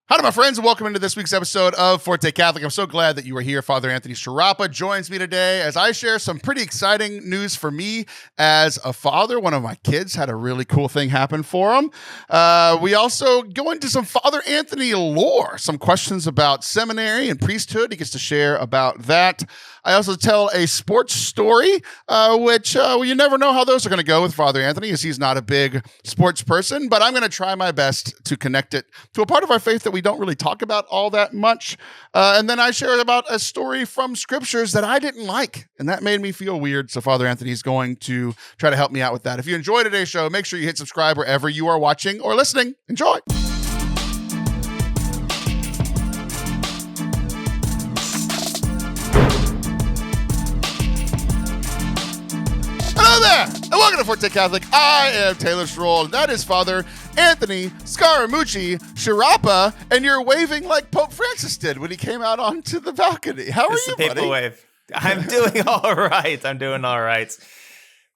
Hi, my friends, and welcome into this week's episode of Forte Catholic. I'm so glad that you are here. Father Anthony Sciarappa joins me today as I share some pretty exciting news for me as a father. One of my kids had a really cool thing happen for him. We also go into some Father Anthony lore, some questions about seminary and priesthood. He gets to share about that. I also tell a sports story, which you never know how those are going to go with Father Anthony, as he's not a big sports person, but I'm going to try my best to connect it to a part of our faith that we don't really talk about all that much. And then I share about a story from scriptures that I didn't like, and that made me feel weird. So Father Anthony's going to try to help me out with that. If you enjoy today's show, make sure you hit subscribe wherever you are watching or listening. Enjoy. Hello there, and welcome to Forte Catholic. I am Taylor Schroll, and that is Father Anthony Sciarappa, and you're waving like Pope Francis did when he came out onto the balcony. How are you, buddy? Wave. I'm doing all right.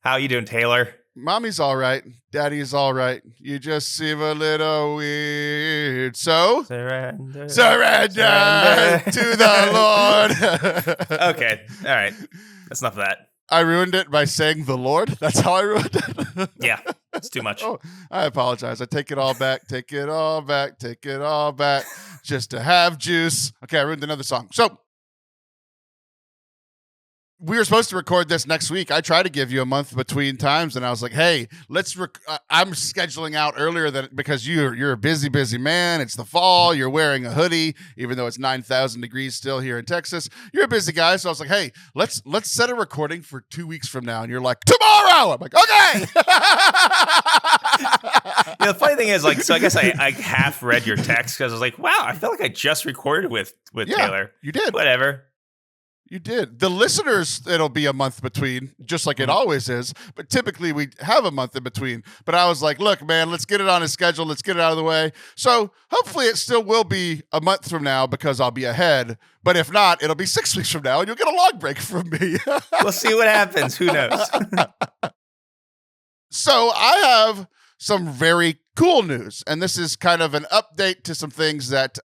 How are you doing, Taylor? Mommy's all right. Daddy's all right. You just seem a little weird. So, surrender to the Lord. Okay, all right. That's enough of that. I ruined it by saying the Lord. That's how I ruined it. Yeah, it's too much. Oh, I apologize. I take it all back. Take it all back. Take it all back. Just to have juice. Okay, I ruined another song. So, we were supposed to record this next week. I tried to give you a month between times, and I was like, "Hey, I'm scheduling out earlier than because you're a busy man. It's the fall. You're wearing a hoodie, even though it's 9,000 degrees still here in Texas. You're a busy guy, so I was like, "Hey, let's set a recording for 2 weeks from now." And you're like, "Tomorrow." I'm like, "Okay." The funny thing is, so I guess I half read your text because I was like, "Wow, I felt like I just recorded with Taylor." You did. Whatever. You did. The listeners, it'll be a month between, just like it always is. But typically we have a month in between. But I was like, look, man, let's get it on his schedule. Let's get it out of the way. So hopefully it still will be a month from now because I'll be ahead. But if not, it'll be 6 weeks from now and you'll get a long break from me. We'll see what happens. Who knows? So I have some very cool news. And this is kind of an update to some things that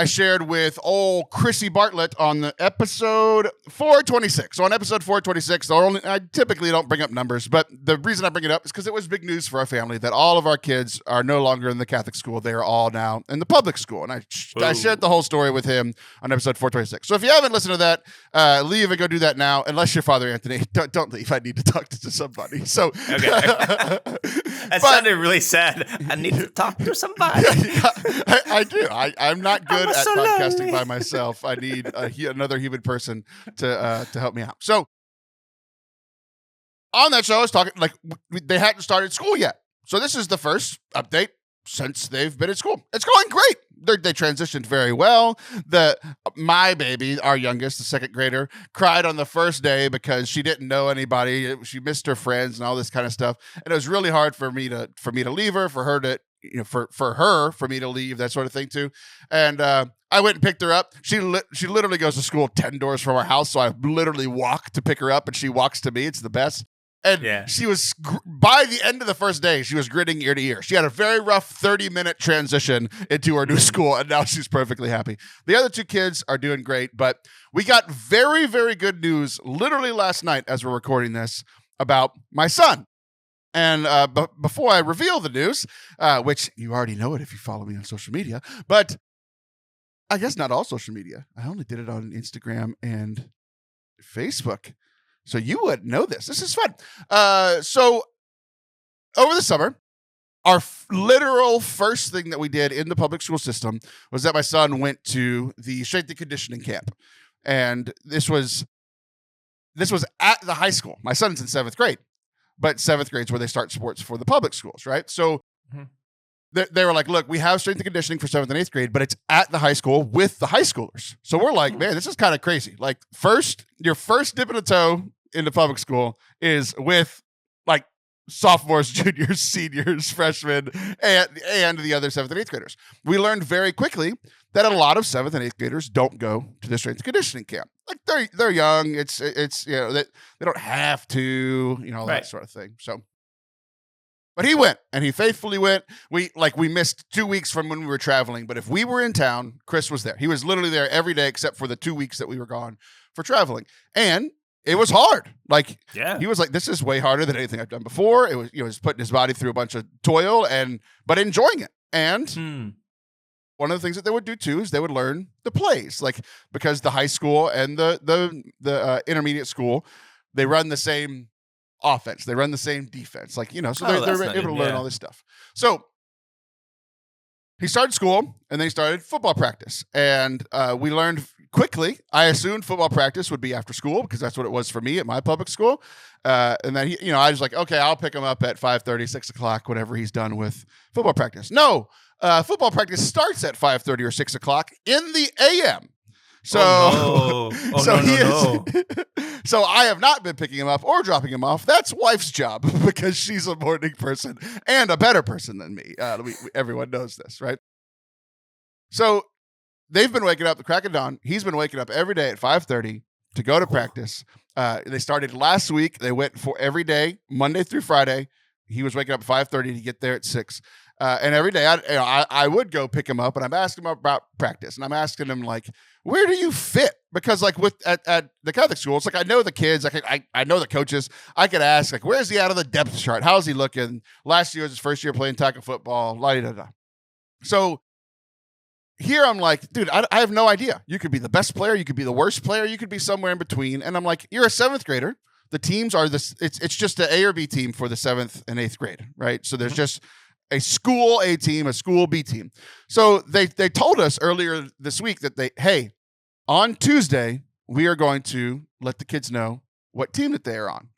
I shared with old Chrissy Bartlett on the episode 426. So on episode 426, I typically don't bring up numbers, but the reason I bring it up is because it was big news for our family that all of our kids are no longer in the Catholic school. They are all now in the public school. And I shared the whole story with him on episode 426. So if you haven't listened to that, leave and go do that now. Unless you're Father Anthony, don't leave. I need to talk to somebody. So okay. That sounded really sad. I need to talk to somebody. I do. I'm not good at podcasting by myself. I need another human person to help me out. So on that show, I was talking they hadn't started school yet. So this is the first update since they've been at school. It's going great. They transitioned very well. My baby, our youngest, the second grader, cried on the first day because she didn't know anybody. She missed her friends and all this kind of stuff. And it was really hard for me to leave her, for her to, for me to leave, that sort of thing too. And I went and picked her up. She literally goes to school 10 doors from our house. So I literally walk to pick her up and she walks to me. It's the best. And she was, by the end of the first day, she was grinning ear to ear. She had a very rough 30-minute transition into her new school, and now she's perfectly happy. The other two kids are doing great, but we got very, very good news literally last night as we're recording this about my son. And before I reveal the news, which you already know it if you follow me on social media, but I guess not all social media. I only did it on Instagram and Facebook. So you wouldn't know this. This is fun. So over the summer, our literal first thing that we did in the public school system was that my son went to the strength and conditioning camp. And this was at the high school. My son's in 7th grade, but 7th grade is where they start sports for the public schools, right? So they were like, look, we have strength and conditioning for 7th and 8th grade, but it's at the high school with the high schoolers. So we're like, man, this is kind of crazy. Like your first dip in a toe into public school is with like sophomores, juniors, seniors, freshmen, and the other 7th and 8th graders. We learned very quickly that a lot of 7th and 8th graders don't go to the strength and conditioning camp. Like they're young. It's they don't have to, all that sort of thing. So But he went, and he faithfully went. We missed 2 weeks from when we were traveling, but if we were in town, Chris was there. He was literally there every day except for the 2 weeks that we were gone for traveling. And it was hard. Like, he was like, this is way harder than anything I've done before. It was, he was putting his body through a bunch of toil but enjoying it. And one of the things that they would do too is they would learn the plays, like, because the high school and the intermediate school, they run the same offense, they run the same defense, like, so they're able to learn all this stuff. So he started school, and then he started football practice, and we learned quickly. I assumed football practice would be after school because that's what it was for me at my public school. And then I was like, okay, I'll pick him up at 5:30, 6 o'clock, whenever he's done with football practice. No, football practice starts at 5:30 or 6 o'clock in the a.m. So, so I have not been picking him up or dropping him off. That's wife's job because she's a morning person and a better person than me. Everyone knows this, right? So they've been waking up the crack of dawn. He's been waking up every day at 5:30 to go to practice. They started last week. They went for every day, Monday through Friday. He was waking up at 5:30 to get there at 6. And every day I would go pick him up, and I'm asking him about practice, and I'm asking him, like, where do you fit? Because, like, at the Catholic school, it's like, I know the kids, I know the coaches. I could ask, like, where's he out of the depth chart? How's he looking? Last year was his first year playing tackle football. La-da-da-da. So here I'm like, dude, I have no idea. You could be the best player, you could be the worst player, you could be somewhere in between. And I'm like, you're a 7th grader. The teams are this. It's just an A or B team for the 7th and 8th grade, right? So there's just a school A team, a school B team. So they told us earlier this week that hey, on Tuesday, we are going to let the kids know what team that they are on.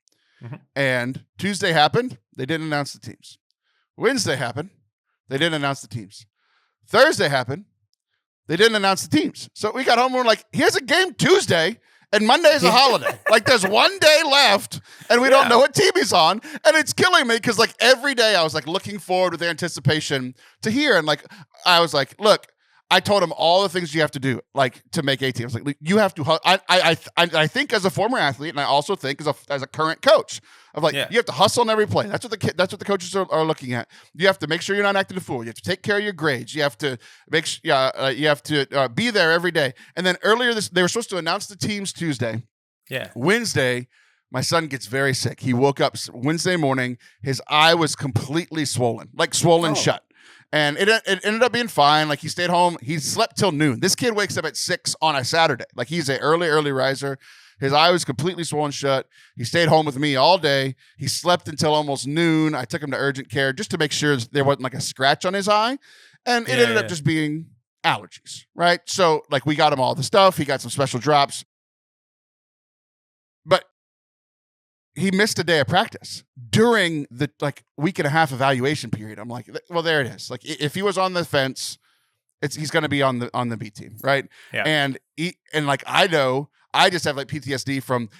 And Tuesday happened. They didn't announce the teams. Wednesday happened. They didn't announce the teams. Thursday happened. They didn't announce the teams. So we got home and we're like, here's a game Tuesday, and Monday is a holiday. Like, there's one day left, and we don't know what team he's on. And it's killing me because, like, every day I was, like, looking forward with anticipation to hear. And, like, I was like, look, I told him all the things you have to do, like, to make a team. I was like, you have to. I think as a former athlete, and I also think as a current coach, of like, you have to hustle on every play. That's what the coaches are looking at. You have to make sure you're not acting a fool. You have to take care of your grades. You have to you have to be there every day. And then earlier they were supposed to announce the teams Tuesday. Yeah. Wednesday, my son gets very sick. He woke up Wednesday morning. His eye was completely swollen shut. And it ended up being fine. Like, he stayed home. He slept till noon. This kid wakes up at 6 on a Saturday. Like, he's an early riser. His eye was completely swollen shut. He stayed home with me all day. He slept until almost noon. I took him to urgent care just to make sure there wasn't, like, a scratch on his eye. And it ended up just being allergies, right? So, like, we got him all the stuff. He got some special drops. But he missed a day of practice during the, like, week and a half evaluation period. I'm like, well, there it is. Like, if he was on the fence, he's going to be on the B team, right? Yeah. And like, I know I just have, like, PTSD from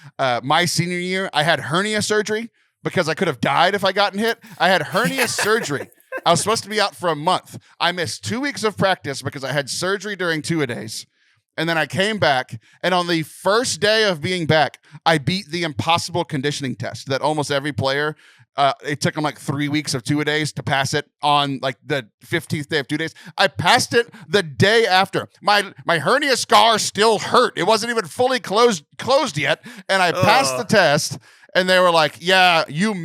my senior year. I had hernia surgery because I could have died if I gotten hit. I had hernia surgery. I was supposed to be out for a month. I missed 2 weeks of practice because I had surgery during 2-a-days. And then I came back, and on the first day of being back, I beat the impossible conditioning test that almost every player, it took them like 3 weeks of 2-a-days to pass it on, like, the 15th day of 2 days. I passed it the day after. My hernia scar still hurt. It wasn't even fully closed yet, and I passed the test. And they were like, yeah, you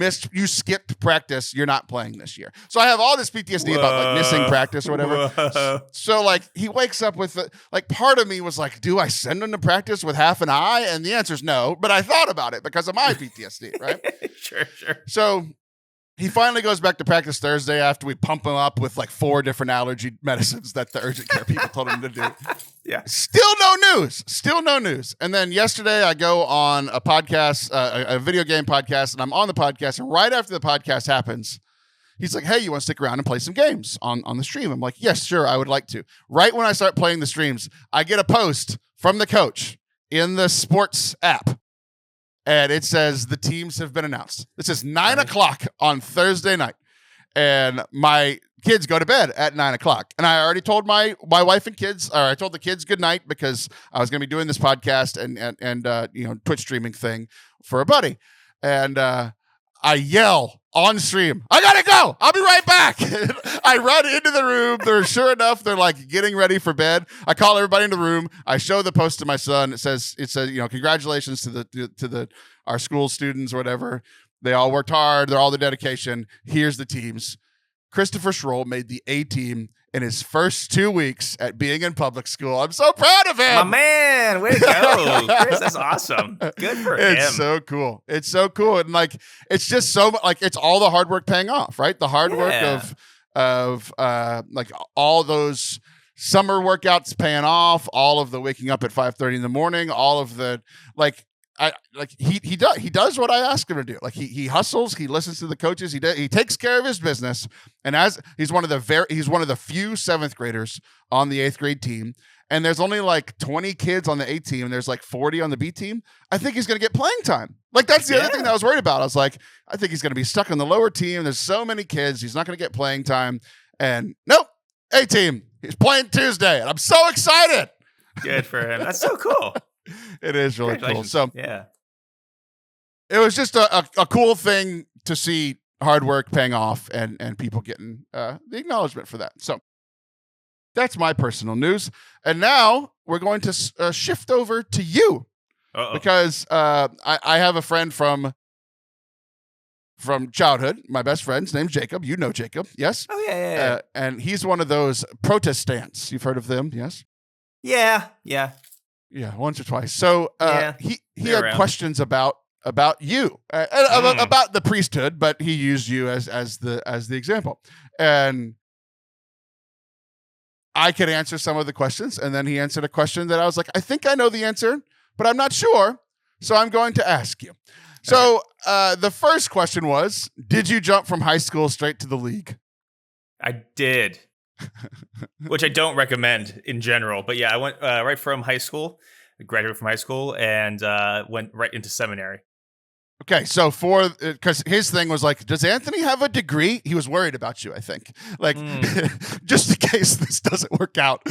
skipped practice. You're not playing this year. So I have all this PTSD about, like, missing practice or whatever. So, like, he wakes up with, like, part of me was like, do I send him to practice with half an eye? And the answer is no. But I thought about it because of my PTSD, right? Sure. So he finally goes back to practice Thursday after we pump him up with, like, 4 different allergy medicines that the urgent care people told him to do. Yeah. Still no news. And then yesterday I go on a podcast, a video game podcast, and I'm on the podcast. And right after the podcast happens, he's like, hey, you want to stick around and play some games on the stream? I'm like, yes, sure, I would like to. Right when I start playing the streams, I get a post from the coach in the sports app. And it says the teams have been announced. This is 9 o'clock on Thursday night. And my kids go to bed at 9 o'clock. And I already told my wife and kids, or I told the kids good night because I was going to be doing this podcast and Twitch streaming thing for a buddy. And I yell on stream, I gotta go. I'll be right back. I run into the room. Sure enough, they're like getting ready for bed. I call everybody in the room. I show the post to my son. It says, congratulations to our school students or whatever. They all worked hard. They're all the dedication. Here's the teams. Christopher Schroll made the A team in his first 2 weeks at being in public school. I'm so proud of him. My man, way to go, Chris. That's awesome. Good for him. It's so cool. It's so cool. And like, it's just so like, it's all the hard work paying off, right? The hard work of like all those summer workouts paying off, all of the waking up at 5:30 in the morning, all of the he does what I ask him to do. Like he hustles, he listens to the coaches, he takes care of his business. And as he's one of the few 7th graders on the 8th grade team, and there's only like 20 kids on the A team and there's like 40 on the B team, I think he's going to get playing time. Like that's the other thing that I was worried about. I was like, I think he's going to be stuck on the lower team. There's so many kids, he's not going to get playing time. And nope, A team, he's playing Tuesday, and I'm so excited. Good for him. That's so cool. It is really cool. So yeah, it was just a cool thing to see hard work paying off and people getting the acknowledgement for that. So that's my personal news. And now we're going to shift over to you. Because I have a friend from childhood. My best friend's name's Jacob. You know Jacob, yes? Oh, yeah. And he's one of those protestants. You've heard of them, yes? Yeah, once or twice. So he had around. questions about you, about the priesthood, but he used you as the example. And I could answer some of the questions, and then he answered a question that I was like, I think I know the answer, but I'm not sure, so I'm going to ask you. So the first question was, did you jump from high school straight to the league? I did. Which I don't recommend in general. But yeah, I went right from high school, graduated from high school, and went right into seminary. Okay, so because his thing was like, does Anthony have a degree? He was worried about you, I think. Like, just in case this doesn't work out,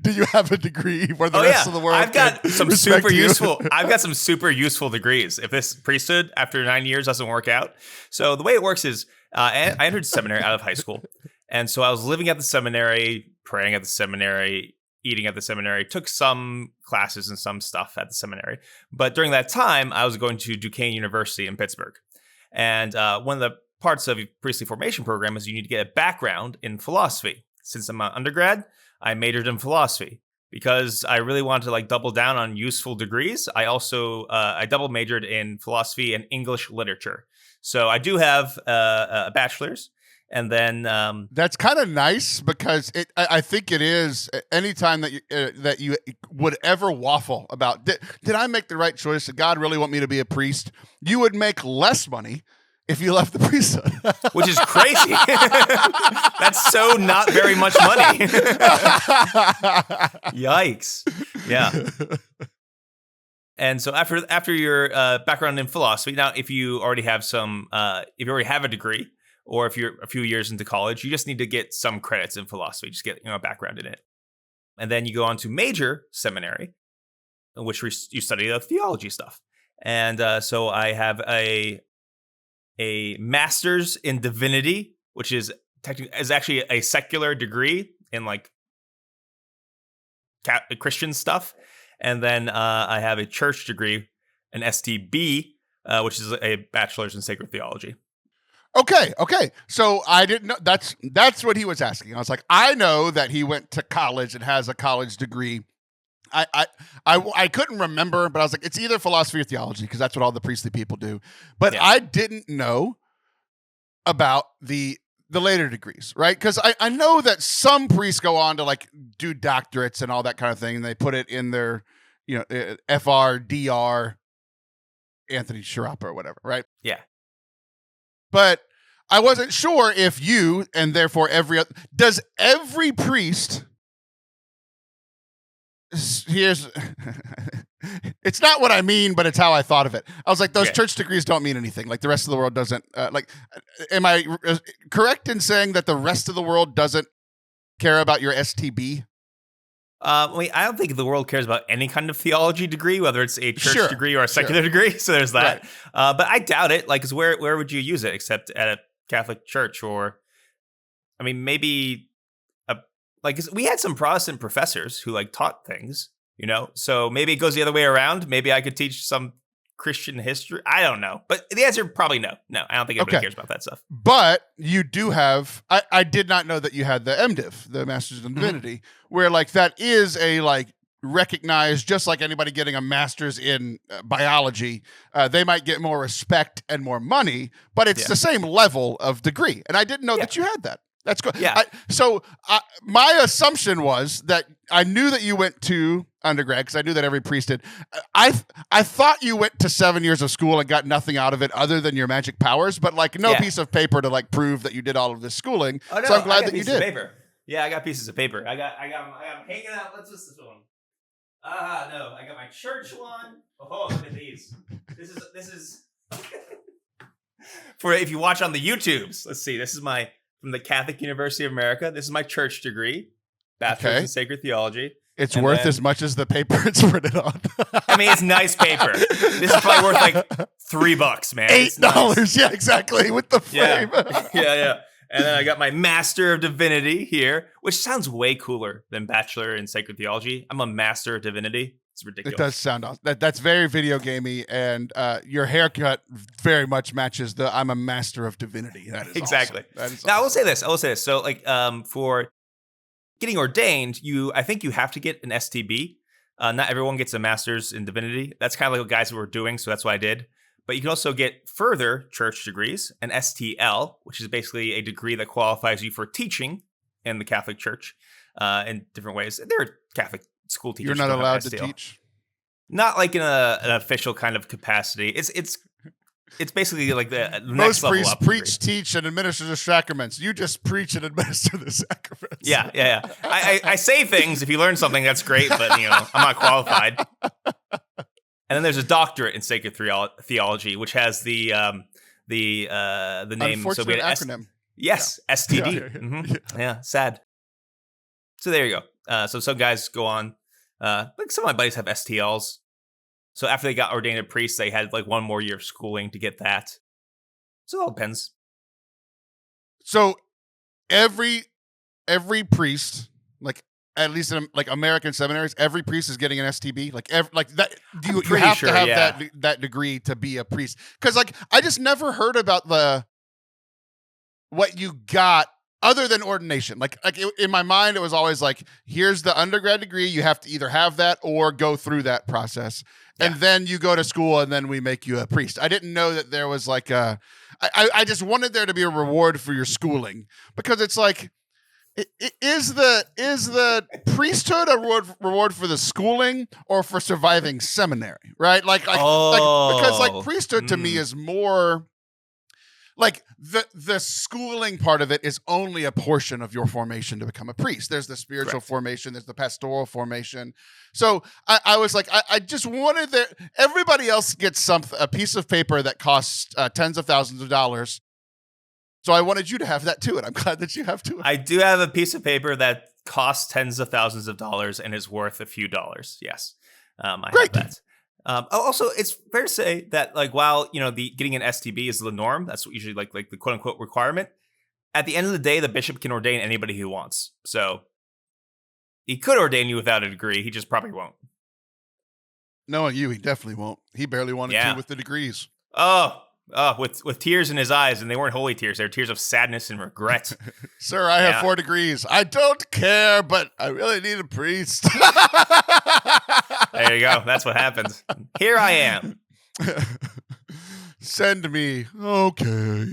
do you have a degree where the rest of the world I've got some super you? useful. I've got some super useful degrees. If this priesthood after 9 years doesn't work out, so the way it works is I entered seminary out of high school. And so I was living at the seminary, praying at the seminary, eating at the seminary, took some classes and some stuff at the seminary. But during that time, I was going to Duquesne University in Pittsburgh. And one of the parts of a priestly formation program is you need to get a background in philosophy. Since I'm an undergrad, I majored in philosophy because I really wanted to like double down on useful degrees. I also, I double majored in philosophy and English literature. So I do have a bachelor's. And then that's kind of nice because I think it is anytime that you would ever waffle about did I make the right choice? Did God really want me to be a priest? You would make less money if you left the priesthood, which is crazy. That's so not very much money. Yikes! Yeah. And so after your background in philosophy, now if you already have a degree. Or if you're a few years into college, you just need to get some credits in philosophy, just get a background in it. And then you go on to major seminary, in which you study the theology stuff. And so I have a master's in divinity, which is actually a secular degree in like Christian stuff. And then I have a church degree, an STB, which is a bachelor's in sacred theology. Okay. So I didn't know that's what he was asking. I was like, I know that he went to college and has a college degree. I couldn't remember, but I was like, it's either philosophy or theology because that's what all the priestly people do. But I didn't know about the later degrees, right? Because I know that some priests go on to like do doctorates and all that kind of thing, and they put it in their FRDR, Anthony Sciarappa or whatever, right? Yeah. But I wasn't sure if you, and therefore does every priest, it's not what I mean, but it's how I thought of it. I was like, those church degrees don't mean anything. Like the rest of the world doesn't, am I correct in saying that the rest of the world doesn't care about your STB? I don't think the world cares about any kind of theology degree, whether it's a church Sure, degree or a secular degree. So there's that. Right. But I doubt it. Like, 'cause where would you use it except at a Catholic church? Or, I mean, maybe like 'cause we had some Protestant professors who like taught things, So maybe it goes the other way around. Maybe I could teach some Christian history. I don't know. But the answer probably no. No, I don't think anybody cares about that stuff. But you do have, I did not know that you had the MDiv, the Master's in Divinity, where like that is a like recognized, just like anybody getting a master's in biology, they might get more respect and more money, but it's the same level of degree. And I didn't know that you had that. That's good. Yeah. My assumption was that I knew that you went to undergrad because I knew that every priest did. I thought you went to 7 years of school and got nothing out of it other than your magic powers, but like no piece of paper to like prove that you did all of this schooling. Oh, no, so I'm glad that you pieces of did. paper. Yeah, I got pieces of paper. I got them hanging out. What's this one? No, I got my church one. Oh, look at these. This is for if you watch on the YouTubes. Let's see. This is from the Catholic University of America. This is my church degree, bachelor's in sacred theology. It's worth as much as the paper it's printed on. I mean, it's nice paper. This is probably worth like $3, man. $8. Nice. Yeah, exactly. With the frame. Yeah. And then I got my Master of Divinity here, which sounds way cooler than Bachelor in Sacred Theology. I'm a Master of Divinity. It's ridiculous. It does sound awesome. That's very video gamey, and your haircut very much matches the I'm a Master of Divinity. That is exactly. Awesome. That is now, awesome. I will say this. So, like, for getting ordained, I think you have to get an STB. Not everyone gets a Master's in Divinity. That's kind of like what guys were doing, so that's what I did. But you can also get further church degrees, an STL, which is basically a degree that qualifies you for teaching in the Catholic Church in different ways. There are Catholic school teachers. You're not allowed to teach? Not like in an official kind of capacity. It's basically like the most next level priests up preach, teach, and administer the sacraments. You just preach and administer the sacraments. Yeah. I say things. If you learn something, that's great, but I'm not qualified. And then there's a doctorate in sacred theology, which has the name. Unfortunate so we had acronym. Yes, STD. Yeah. Mm-hmm. Yeah, sad. So there you go. So some guys go on. Like some of my buddies have STLs. So after they got ordained a priest, they had like one more year of schooling to get that. So it all depends. So every priest, like at least in like American seminaries, every priest is getting an STB. Like that, you have to have that degree to be a priest. Because like I just never heard about what you got other than ordination. Like in my mind, it was always like, here's the undergrad degree. You have to either have that or go through that process. And then you go to school and then we make you a priest. I didn't know that there was like I just wanted there to be a reward for your schooling, because it's like, is the priesthood a reward for the schooling or for surviving seminary? Right. Because like priesthood to me is more like the schooling part of it is only a portion of your formation to become a priest. There's the spiritual formation, there's the pastoral formation. So I was like, I just wanted everybody else gets a piece of paper that costs tens of thousands of dollars. So I wanted you to have that too, and I'm glad that you have too. I do have a piece of paper that costs tens of thousands of dollars and is worth a few dollars. Yes, I have that. Also, it's fair to say that like while getting an STB is the norm, that's usually like the quote unquote requirement. At the end of the day, the bishop can ordain anybody he wants. So he could ordain you without a degree. He just probably won't. Knowing you, he definitely won't. He barely wanted to with the degrees. With tears in his eyes, and they weren't holy tears. They were tears of sadness and regret. Sir, I have 4 degrees. I don't care, but I really need a priest. There you go. That's what happens. Here I am. Send me. Okay.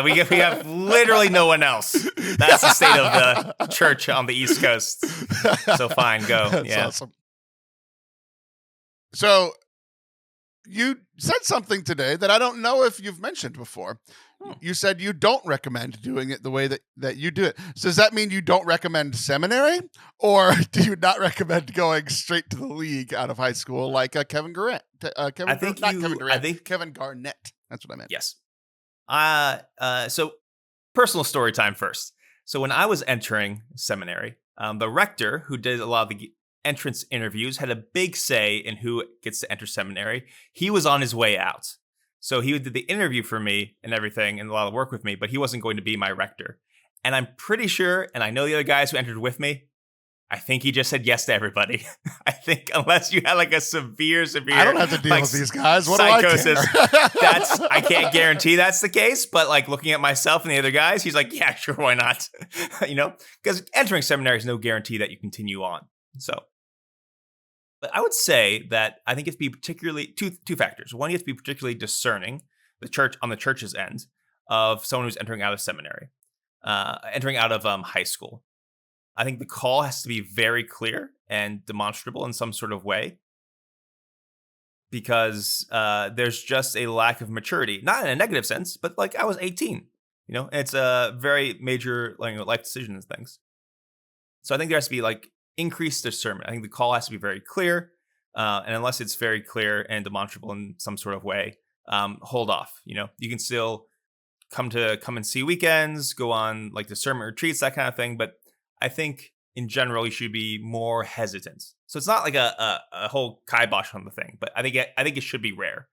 We have literally no one else. That's the state of the church on the East Coast. So fine, go. That's awesome. So you said something today that I don't know if you've mentioned before. You said you don't recommend doing it the way that you do it. So does that mean you don't recommend seminary, or do you not recommend going straight to the league out of high school like Kevin Garnett? Kevin Garnett. That's what I meant. Yes. So personal story time first. So when I was entering seminary, The rector, who did a lot of the entrance interviews, had a big say in who gets to enter seminary. He was on his way out. So he did the interview for me and everything and a lot of work with me, but he wasn't going to be my rector. And I'm pretty sure, and I know the other guys who entered with me, I think he just said yes to everybody. I think unless you had like a severe, I don't have to deal like, with these guys. What psychosis, do I care? I can't guarantee that's the case, but like looking at myself and the other guys, he's like, yeah, sure, why not? Because entering seminary is no guarantee that you continue on. So, but I would say that I think you have to be particularly two factors. One, you have to be particularly discerning on the church's end of someone who's entering out of seminary, entering out of high school. I think the call has to be very clear and demonstrable in some sort of way, because there's just a lack of maturity, not in a negative sense, but like I was 18, and it's a very major life decision and things. So I think there has to be like increased discernment. I think the call has to be very clear, and unless it's very clear and demonstrable in some sort of way, hold off. You can still come and see weekends, go on like discernment retreats, that kind of thing, but I think in general you should be more hesitant. So it's not like a whole kibosh on the thing, but I think it should be rare.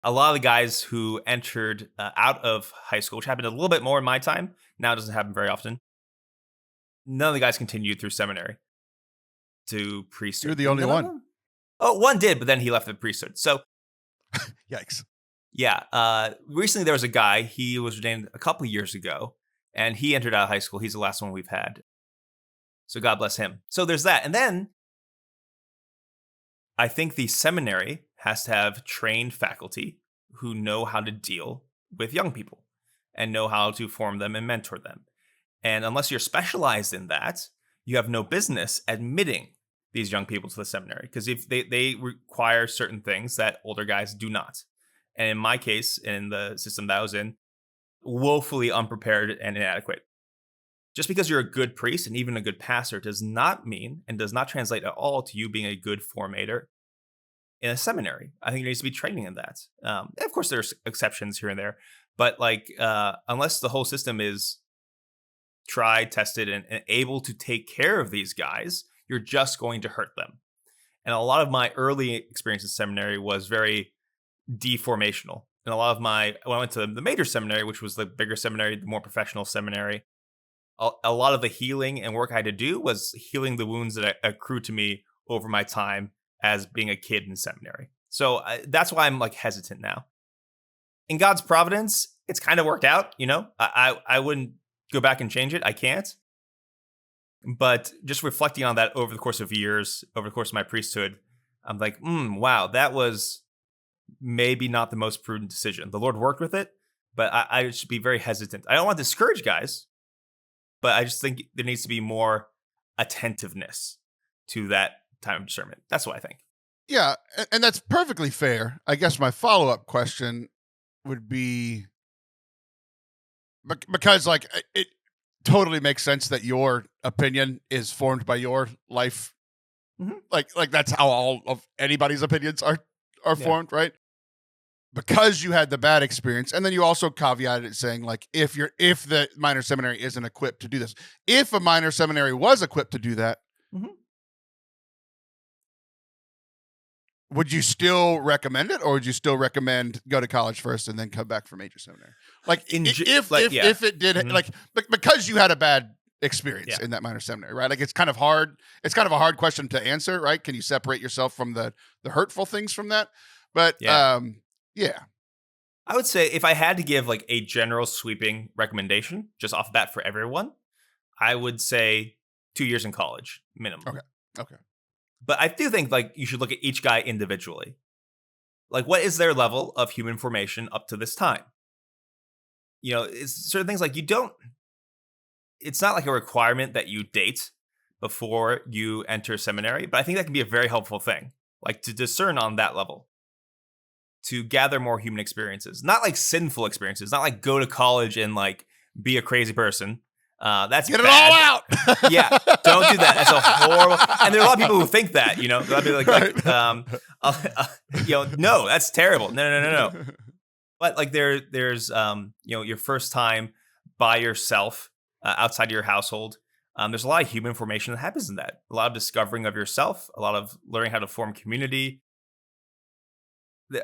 A lot of the guys who entered out of high school, which happened a little bit more in my time, now it doesn't happen very often. None of the guys continued through seminary to priesthood. You're the only one. Oh, one did, but then he left the priesthood. So, yikes. Yeah. Recently there was a guy, he was ordained a couple of years ago, and he entered out of high school. He's the last one we've had. So God bless him. So there's that. And then I think the seminary has to have trained faculty who know how to deal with young people and know how to form them and mentor them. And unless you're specialized in that, you have no business admitting these young people to the seminary, because if they require certain things that older guys do not. And in my case, in the system that I was in, woefully unprepared and inadequate. Just because you're a good priest and even a good pastor does not mean and does not translate at all to you being a good formator in a seminary. I think there needs to be training in that. Of course, there's exceptions here and there, but unless the whole system is tried, tested, and able to take care of these guys, you're just going to hurt them. And a lot of my early experience in seminary was very deformational. And a lot of when I went to the major seminary, which was the bigger seminary, the more professional seminary, a lot of the healing and work I had to do was healing the wounds that accrued to me over my time as being a kid in seminary. So that's why I'm hesitant now. In God's providence, it's kind of worked out. I wouldn't go back and change it. I can't. But just reflecting on that over the course of years, over the course of my priesthood, I'm like, wow, that was maybe not the most prudent decision. The Lord worked with it, but I should be very hesitant. I don't want to discourage guys, but I just think there needs to be more attentiveness to that time of discernment. That's what I think. Yeah, and that's perfectly fair. I guess my follow-up question would be, because it totally makes sense that your opinion is formed by your life. Mm-hmm. Like that's how all of anybody's opinions are formed, right? Because you had the bad experience, and then you also caveated it saying if the minor seminary isn't equipped to do this, if a minor seminary was equipped to do that, mm-hmm. would you still recommend it, or would you still recommend go to college first and then come back for major seminary? If it did, mm-hmm. Because you had a bad experience in that minor seminary, right? It's kind of hard. It's kind of a hard question to answer, right? Can you separate yourself from the hurtful things from that? But yeah. I would say if I had to give a general sweeping recommendation just off the bat for everyone, I would say 2 years in college minimum. Okay. But I do think you should look at each guy individually. What is their level of human formation up to this time? It's certain things it's not a requirement that you date before you enter seminary, but I think that can be a very helpful thing, to discern on that level, to gather more human experiences, not sinful experiences, not go to college and be a crazy person. That's get it bad. all out. Yeah, don't do that. That's a horrible. And there are a lot of people who think that. They'll be no, that's terrible. No. But there's your first time by yourself outside your household. There's a lot of human formation that happens in that. A lot of discovering of yourself, a lot of learning how to form community.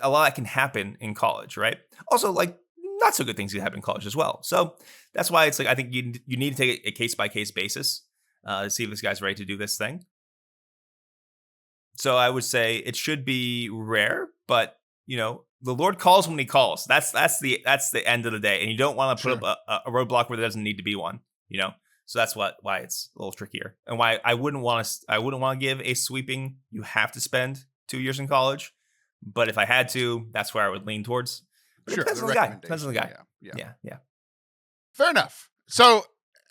A lot that can happen in college, right? Also, like, not so good things can happen in college as well. So that's why it's like, I think you need to take a case by case basis to see if this guy's ready to do this thing. So I would say it should be rare, but the Lord calls when He calls. That's the end of the day, and you don't want to put up a roadblock where there doesn't need to be one. So that's why it's a little trickier, and why I wouldn't want to give a sweeping. You have to spend 2 years in college, but if I had to, that's where I would lean towards. But it depends on the guy. Depends on the guy. Yeah. Fair enough. So,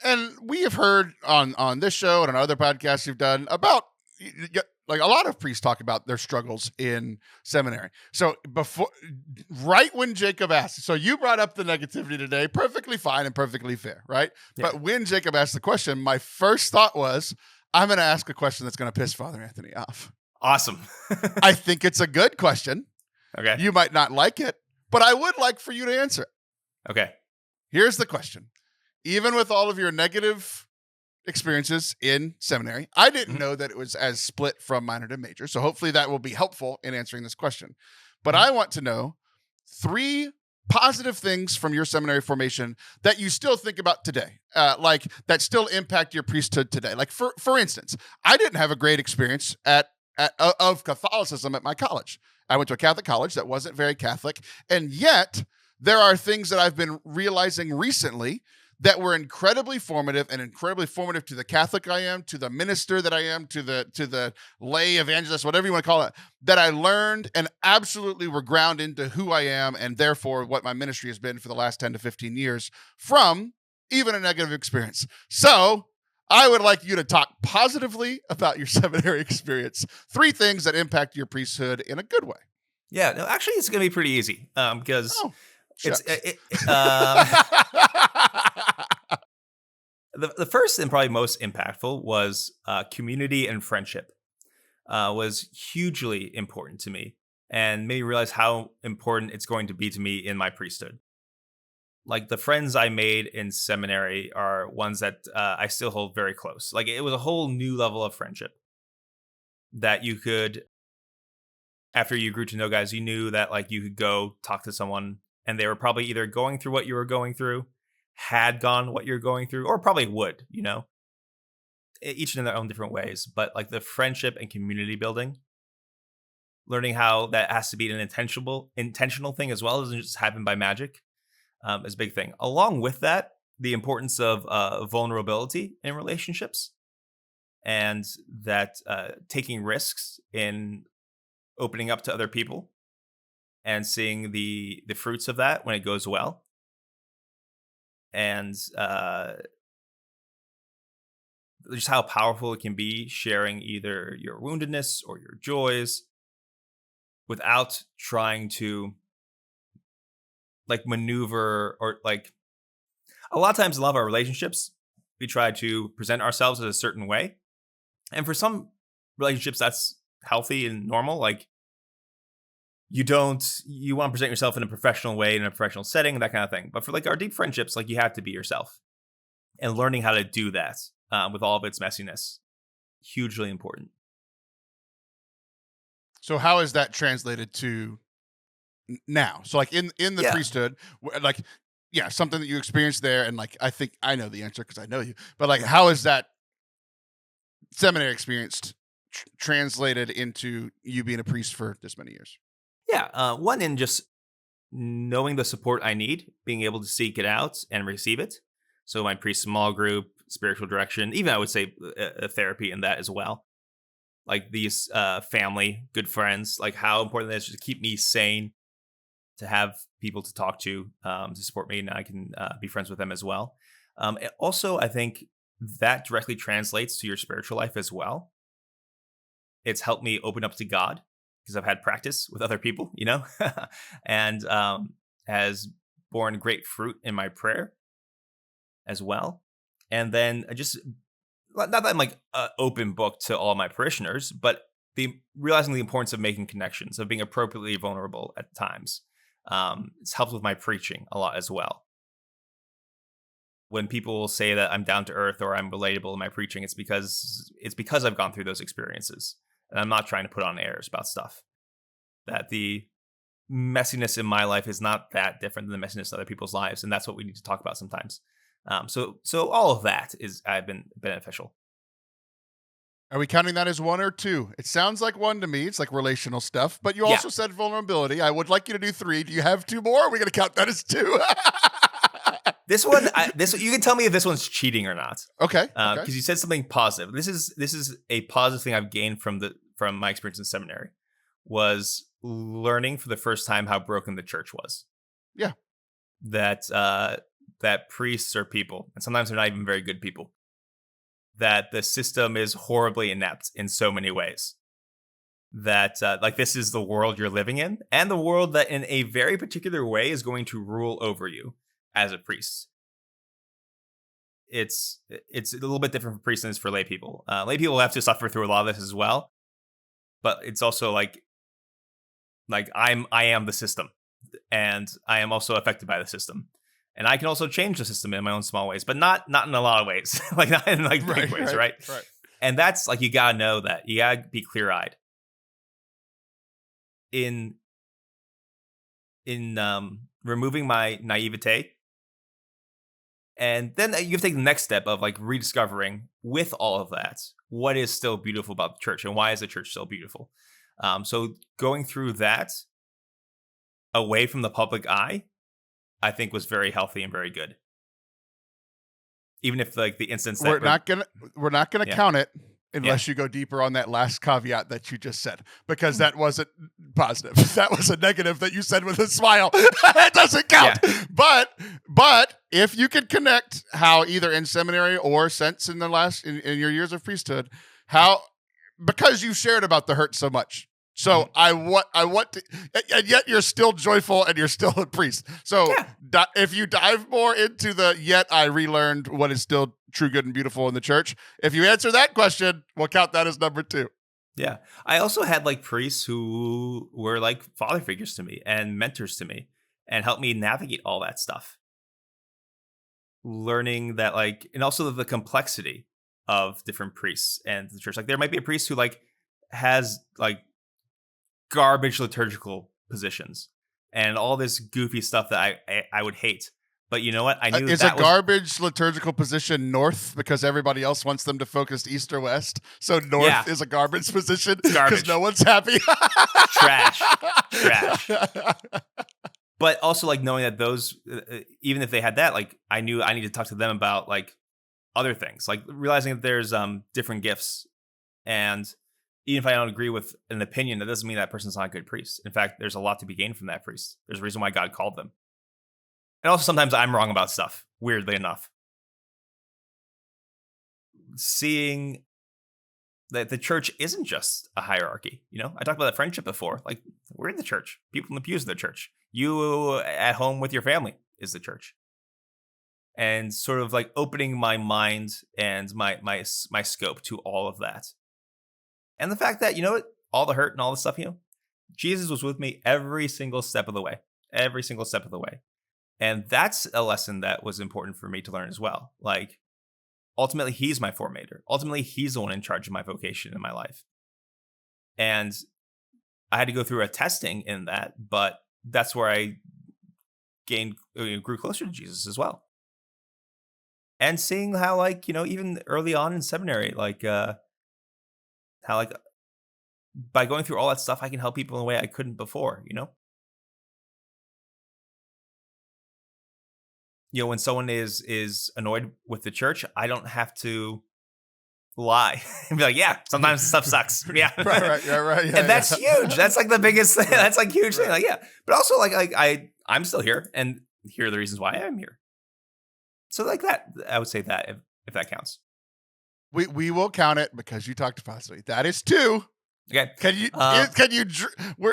and we have heard on this show and on other podcasts you've done about, like, a lot of priests talk about their struggles in seminary. So right when Jacob asked, so you brought up the negativity today, perfectly fine and perfectly fair, right? Yeah. But when Jacob asked the question, my first thought was, I'm going to ask a question that's going to piss Father Anthony off. Awesome. I think it's a good question. Okay. You might not like it, but I would like for you to answer it. Okay. Here's the question. Even with all of your negative experiences in seminary, I didn't know that it was as split from minor to major. So hopefully that will be helpful in answering this question. But I want to know 3 positive things from your seminary formation that you still think about today, like that still impact your priesthood today. Like for instance, I didn't have a great experience of Catholicism at my college. I went to a Catholic college that wasn't very Catholic, and yet there are things that I've been realizing recently that were incredibly formative to the Catholic I am, to the minister that I am, to the lay evangelist, whatever you want to call it, that I learned and absolutely were ground into who I am and therefore what my ministry has been for the last 10 to 15 years from even a negative experience. So I would like you to talk positively about your seminary experience. 3 things that impact your priesthood in a good way. Yeah, no, actually, it's going to be pretty easy because the first and probably most impactful was community and friendship. Was hugely important to me and made me realize how important it's going to be to me in my priesthood. Like, the friends I made in seminary are ones that I still hold very close. Like, it was a whole new level of friendship that you could, after you grew to know guys, you knew that, like, you could go talk to someone and they were probably either going through what you were going through, had gone what you're going through, or probably would, each in their own different ways. But like, the friendship and community building, learning how that has to be an intentional thing as well, doesn't just happen by magic, is a big thing. Along with that, the importance of vulnerability in relationships, and that taking risks in opening up to other people and seeing the fruits of that when it goes well. And just how powerful it can be sharing either your woundedness or your joys without trying to like maneuver, or like, a lot of times in a lot of our relationships, we try to present ourselves as a certain way. And for some relationships, that's healthy and normal. Like, you want to present yourself in a professional way, in a professional setting, that kind of thing. But for like our deep friendships, like, you have to be yourself, and learning how to do that with all of its messiness, hugely important. So how is that translated to now? So like in the priesthood, like, yeah, something that you experienced there. And like, I think I know the answer because I know you, but like, how is that seminary experience translated into you being a priest for this many years? Yeah. One, in just knowing the support I need, being able to seek it out and receive it. So my priest small group, spiritual direction, even I would say therapy in that as well. Like these family, good friends, like how important it is to keep me sane, to have people to talk to support me, and I can be friends with them as well. Also, I think that directly translates to your spiritual life as well. It's helped me open up to God because I've had practice with other people, and has borne great fruit in my prayer as well. And then just, not that I'm like an open book to all my parishioners, but realizing the importance of making connections, of being appropriately vulnerable at times. It's helped with my preaching a lot as well. when people say that I'm down to earth or I'm relatable in my preaching, it's because I've gone through those experiences, and I'm not trying to put on airs about stuff. That the messiness in my life is not that different than the messiness in other people's lives, and that's what we need to talk about sometimes. So all of that I've been beneficial. Are we counting that as 1 or 2? It sounds like 1 to me. It's like relational stuff, but you also said vulnerability. I would like you to do 3. Do you have 2 more? Or are we going to count that as 2? This one, you can tell me if this one's cheating or not. Okay. Because you said something positive. This is a positive thing I've gained from my experience in seminary, was learning for the first time how broken the church was. Yeah. That priests are people, and sometimes they're not even very good people. That the system is horribly inept in so many ways. That like this is the world you're living in, and the world that in a very particular way is going to rule over you as a priest. It's a little bit different for priests than it is for lay people. Lay people have to suffer through a lot of this as well, but it's also like I am the system, and I am also affected by the system. And I can also change the system in my own small ways, but not in a lot of ways, like not in like big ways, right? And that's like, you gotta know that. You gotta be clear-eyed. In removing my naivete, and then you have to take the next step of like rediscovering, with all of that, what is still beautiful about the church, and why is the church still beautiful. So going through that away from the public eye, I think was very healthy and very good. Even if like the instance that we're not gonna count it unless you go deeper on that last caveat that you just said, because that wasn't positive. That was a negative that you said with a smile. It doesn't count. Yeah. But if you could connect how either in seminary or since in in your years of priesthood, because you shared about the hurt so much. So I want to, and yet you're still joyful and you're still a priest. So if you dive more into yet I relearned what is still true, good, and beautiful in the church, if you answer that question, we'll count that as number 2. Yeah. I also had like priests who were like father figures to me and mentors to me and helped me navigate all that stuff. Learning that like, and also the complexity of different priests and the church. Like there might be a priest who like has like garbage liturgical positions and all this goofy stuff that I would hate. But you know what? I knew is a garbage liturgical position north because everybody else wants them to focus east or west. So north is a garbage position because no one's happy. Trash. But also like knowing that those, even if they had that, like I knew I needed to talk to them about like other things, like realizing that there's different gifts, and even if I don't agree with an opinion, that doesn't mean that person's not a good priest. In fact, there's a lot to be gained from that priest. There's a reason why God called them. And also sometimes I'm wrong about stuff, weirdly enough. Seeing that the church isn't just a hierarchy. You know, I talked about that friendship before. Like, we're in the church. People in the pews of the church. You at home with your family is the church. And sort of like opening my mind and my scope to all of that. And the fact that, you know what, all the hurt and all the stuff, you know, Jesus was with me every single step of the way. Every single step of the way. And that's a lesson that was important for me to learn as well. Like, ultimately, he's my formator. Ultimately, he's the one in charge of my vocation in my life. And I had to go through a testing in that, but that's where I grew closer to Jesus as well. And seeing how, like, you know, even early on in seminary, like, how, like, by going through all that stuff, I can help people in a way I couldn't before, you know? You know, when someone is annoyed with the church, I don't have to lie and be like, yeah, sometimes stuff sucks. Yeah. right. Yeah, and that's huge. That's like the biggest thing. That's like huge thing. Like, yeah. But also like I'm still here, and here are the reasons why I am here. So like that, I would say that if that counts. We will count it because you talked positively. That is 2. Okay. Can you?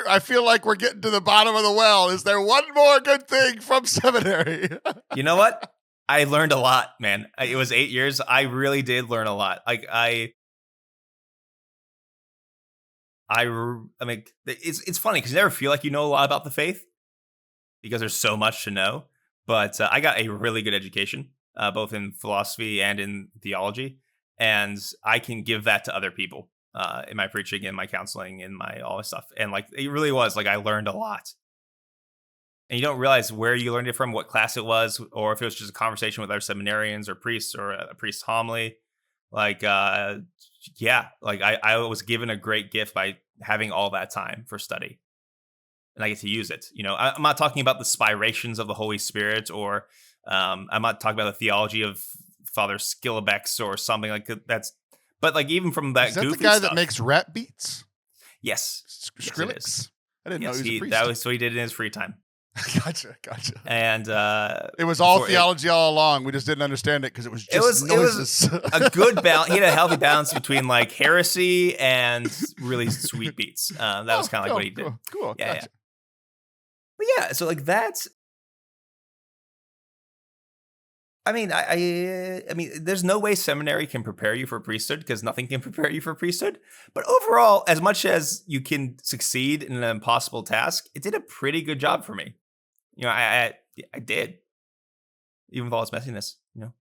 I feel like we're getting to the bottom of the well. Is there one more good thing from seminary? You know what? I learned a lot, man. It was 8 years. I really did learn a lot. Like I mean, it's funny because you never feel like you know a lot about the faith because there's so much to know. But I got a really good education both in philosophy and in theology. And I can give that to other people in my preaching, in my counseling, in my all this stuff. And like, it really was like I learned a lot. And you don't realize where you learned it from, what class it was, or if it was just a conversation with other seminarians or priests or a priest's homily. Like, yeah, like I was given a great gift by having all that time for study. And I get to use it. You know, I'm not talking about the spirations of the Holy Spirit, or I'm not talking about the theology of Father Skillebeck's or something like that. But like even from that, is that goofy the guy stuff, that makes rap beats? Yes, Skrillex. I didn't know yes, he was a priest. That was what he did in his free time. Gotcha. And it was all theology all along. We just didn't understand it because it was just noises. It was a good balance. He had a healthy balance between like heresy and really sweet beats. That was kind of like what he did. Cool. Yeah, Gotcha. But yeah, so like that's. I mean, I mean, there's no way seminary can prepare you for priesthood because nothing can prepare you for priesthood. But overall, as much as you can succeed in an impossible task, it did a pretty good job for me. You know, I did, even with all its messiness. You know,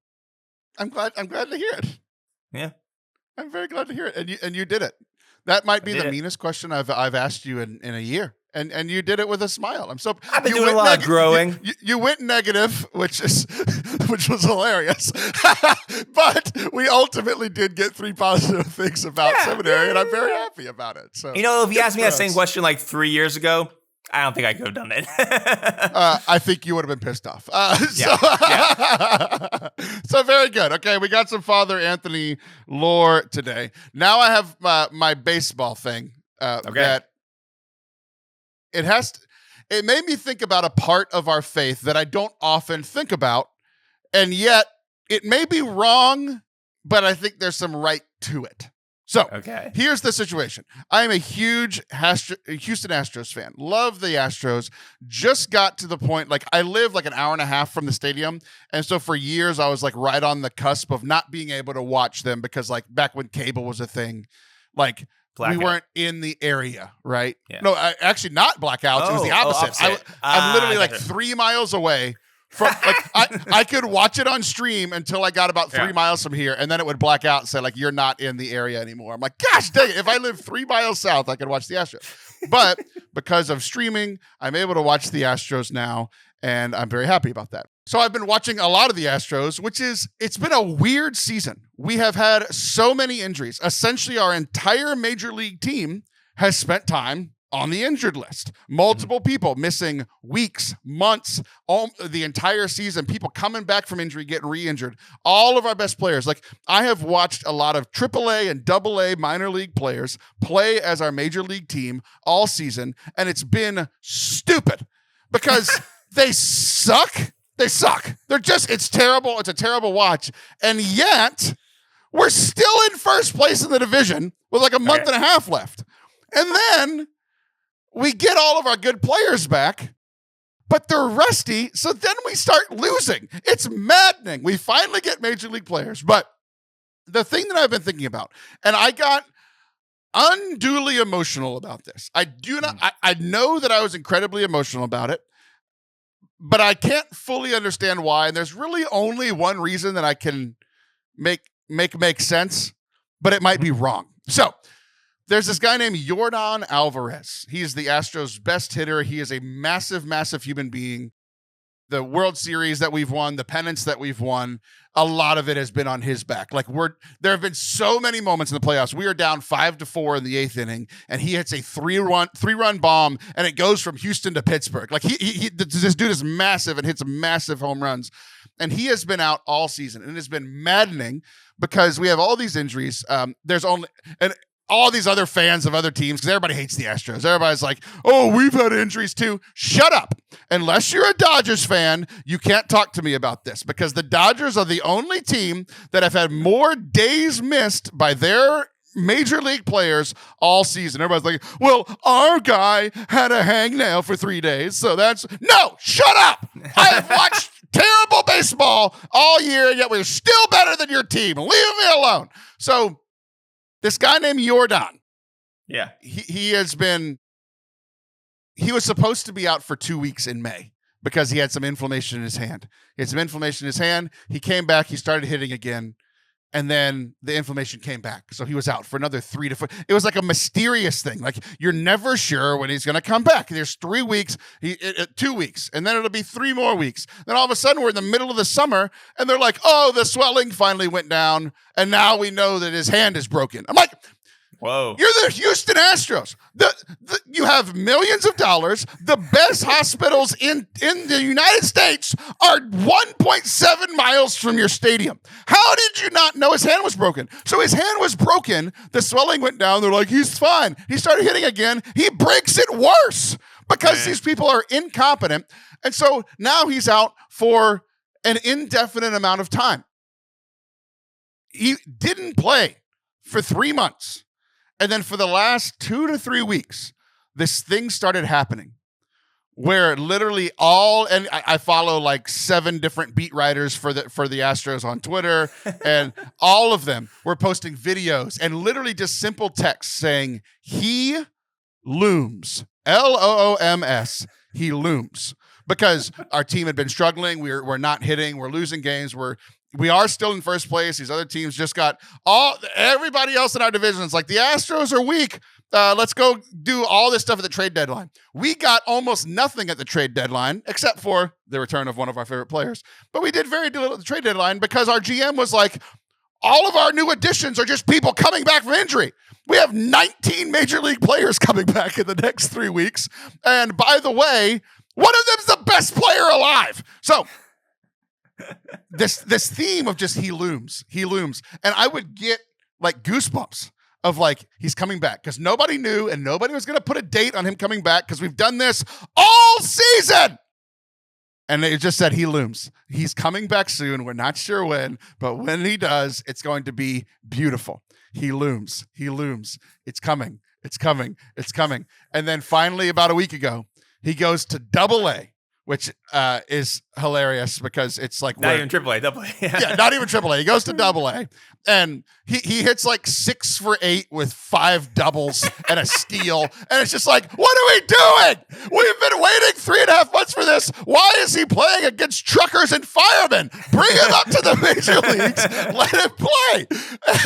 I'm glad to hear it. Yeah, I'm very glad to hear it, and you did it. That might be the meanest question I've asked you in a year, and you did it with a smile. I've been doing a lot of growing. You went negative, which was hilarious, but we ultimately did get 3 positive things about seminary, and I'm very happy about it. So, you know, if you asked me that same question like 3 years ago, I don't think I could have done it. I think you would have been pissed off. So very good. Okay, we got some Father Anthony lore today. Now I have my baseball thing. That it made me think about a part of our faith that I don't often think about, and yet it may be wrong, but I think there's some right to it. So here's the situation. I am a huge Houston Astros fan. Love the Astros. Just got to the point, like I live like an hour and a half from the stadium. And so for years, I was like right on the cusp of not being able to watch them because like back when cable was a thing, like we weren't in the area, right? Yeah. No, actually not blackouts. It was the opposite. I'm literally like 3 miles away. From like I could watch it on stream until I got about 3 miles from here, and then it would black out and say like you're not in the area anymore. I'm like, gosh dang it! If I lived 3 miles south, I could watch the Astros. But because of streaming, I'm able to watch the Astros now, and I'm very happy about that. So I've been watching a lot of the Astros, it's been a weird season. We have had so many injuries. Essentially, our entire major league team has spent time on the injured list. Multiple people missing weeks, months, the entire season, people coming back from injury, getting re-injured. All of our best players. Like I have watched a lot of AAA and AA minor league players play as our major league team all season, and it's been stupid because they suck. They suck. It's terrible. It's a terrible watch. And yet we're still in first place in the division with like a month and a half left. And then we get all of our good players back, but they're rusty. So then we start losing. It's maddening. We finally get major league players. But the thing that I've been thinking about, and I got unduly emotional about this. I know that I was incredibly emotional about it, but I can't fully understand why. And there's really only one reason that I can make sense, but it might be wrong. So there's this guy named Yordan Alvarez. He's the Astros' best hitter. He is a massive, massive human being. The World Series that we've won, the pennants that we've won, a lot of it has been on his back. Like there have been so many moments in the playoffs. We are down 5-4 in the 8th inning, and he hits a three-run bomb, and it goes from Houston to Pittsburgh. Like this dude is massive and hits massive home runs, and he has been out all season, and it has been maddening because we have all these injuries. There's only all these other fans of other teams, because everybody hates the Astros. Everybody's like, oh, we've had injuries too. Shut up. Unless you're a Dodgers fan, you can't talk to me about this, because the Dodgers are the only team that have had more days missed by their major league players all season. Everybody's like, well, our guy had a hangnail for 3 days, so no, shut up. I have watched terrible baseball all year, yet we're still better than your team. Leave me alone. So this guy named Yordan, he was supposed to be out for 2 weeks in May, because he had some inflammation in his hand. He came back. He started hitting again. And then the inflammation came back. So he was out for another 3 to 4. It was like a mysterious thing. Like, you're never sure when he's going to come back. There's 3 weeks, 2 weeks, and then it'll be 3 more weeks. Then all of a sudden we're in the middle of the summer and they're like, oh, the swelling finally went down. And now we know that his hand is broken. I'm like, whoa, you're the Houston Astros. You have millions of dollars. The best hospitals in the United States are 1.7 miles from your stadium. How did you not know his hand was broken? So his hand was broken. The swelling went down. They're like, he's fine. He started hitting again. He breaks it worse because these people are incompetent. And so now he's out for an indefinite amount of time. He didn't play for 3 months. And then for the last 2 to 3 weeks, this thing started happening where literally and I follow like 7 different beat writers for the Astros on Twitter, and all of them were posting videos and literally just simple text saying, he looms, Looms, he looms. Because our team had been struggling. We're not hitting. We're losing games. We are still in first place. These other teams just got everybody else in our division. It's like, the Astros are weak. Let's go do all this stuff at the trade deadline. We got almost nothing at the trade deadline, except for the return of one of our favorite players. But we did very little at the trade deadline because our GM was like, all of our new additions are just people coming back from injury. We have 19 major league players coming back in the next 3 weeks. And by the way, one of them's the best player alive. So this theme of just he looms. And I would get like goosebumps of like, he's coming back, because nobody knew and nobody was going to put a date on him coming back because we've done this all season. And it just said he looms. He's coming back soon. We're not sure when, but when he does, it's going to be beautiful. He looms. It's coming. And then finally, about a week ago, he goes to AA, which is hilarious because it's like not even AAA, AA. Yeah, not even AAA. He goes to AA, and he hits like 6 for 8 with 5 doubles and a steal, and it's just like, what are we doing? We've been waiting 3.5 months for this. Why is he playing against truckers and firemen? Bring him up to the major leagues. Let him play.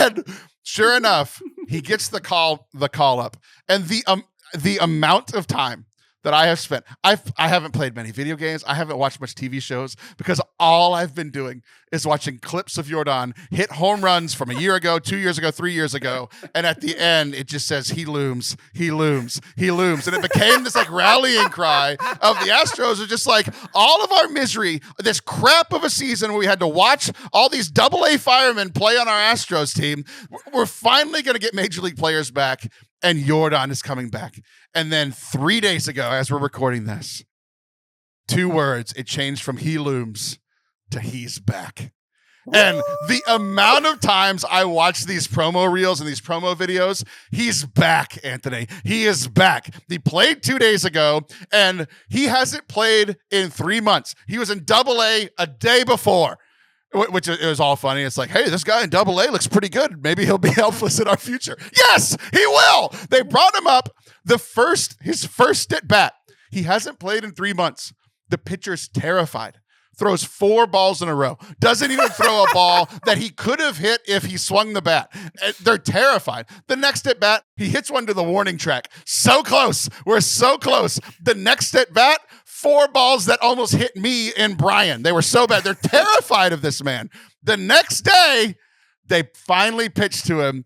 And sure enough, he gets the call up, and the amount of time that I have spent. I haven't played many video games. I haven't watched much TV shows because all I've been doing is watching clips of Jordan hit home runs from a year ago, 2 years ago, 3 years ago. And at the end, it just says, he looms. And it became this like rallying cry of the Astros are just like, all of our misery, this crap of a season where we had to watch all these AA firemen play on our Astros team. We're finally going to get major league players back. And Jordan is coming back. And then 3 days ago, as we're recording this, 2 words, it changed from he looms to he's back. And the amount of times I watch these promo reels and these promo videos, he's back, Anthony. He is back. He played 2 days ago, and he hasn't played in 3 months. He was in AA a day before. Which it was all funny. It's like, hey, this guy in AA looks pretty good. Maybe he'll be helpless in our future. Yes, he will. They brought him up his first at bat. He hasn't played in 3 months. The pitcher's terrified. Throws 4 balls in a row. Doesn't even throw a ball that he could have hit if he swung the bat. They're terrified. The next at bat, he hits one to the warning track. So close. We're so close. The next at bat, 4 balls that almost hit me and Brian. They were so bad. They're terrified of this man. The next day, they finally pitch to him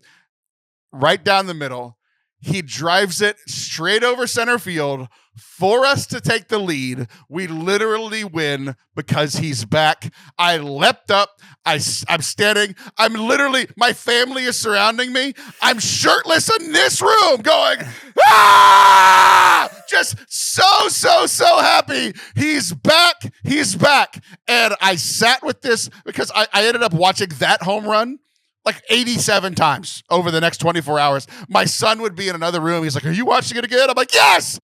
right down the middle. He drives it straight over center field for us to take the lead. We literally win because he's back. I leapt up. I'm standing. My family is surrounding me. I'm shirtless in this room going, ah! Just so happy. He's back. And I sat with this because I ended up watching that home run like 87 times over the next 24 hours. My son would be in another room. He's like, are you watching it again? I'm like, yes,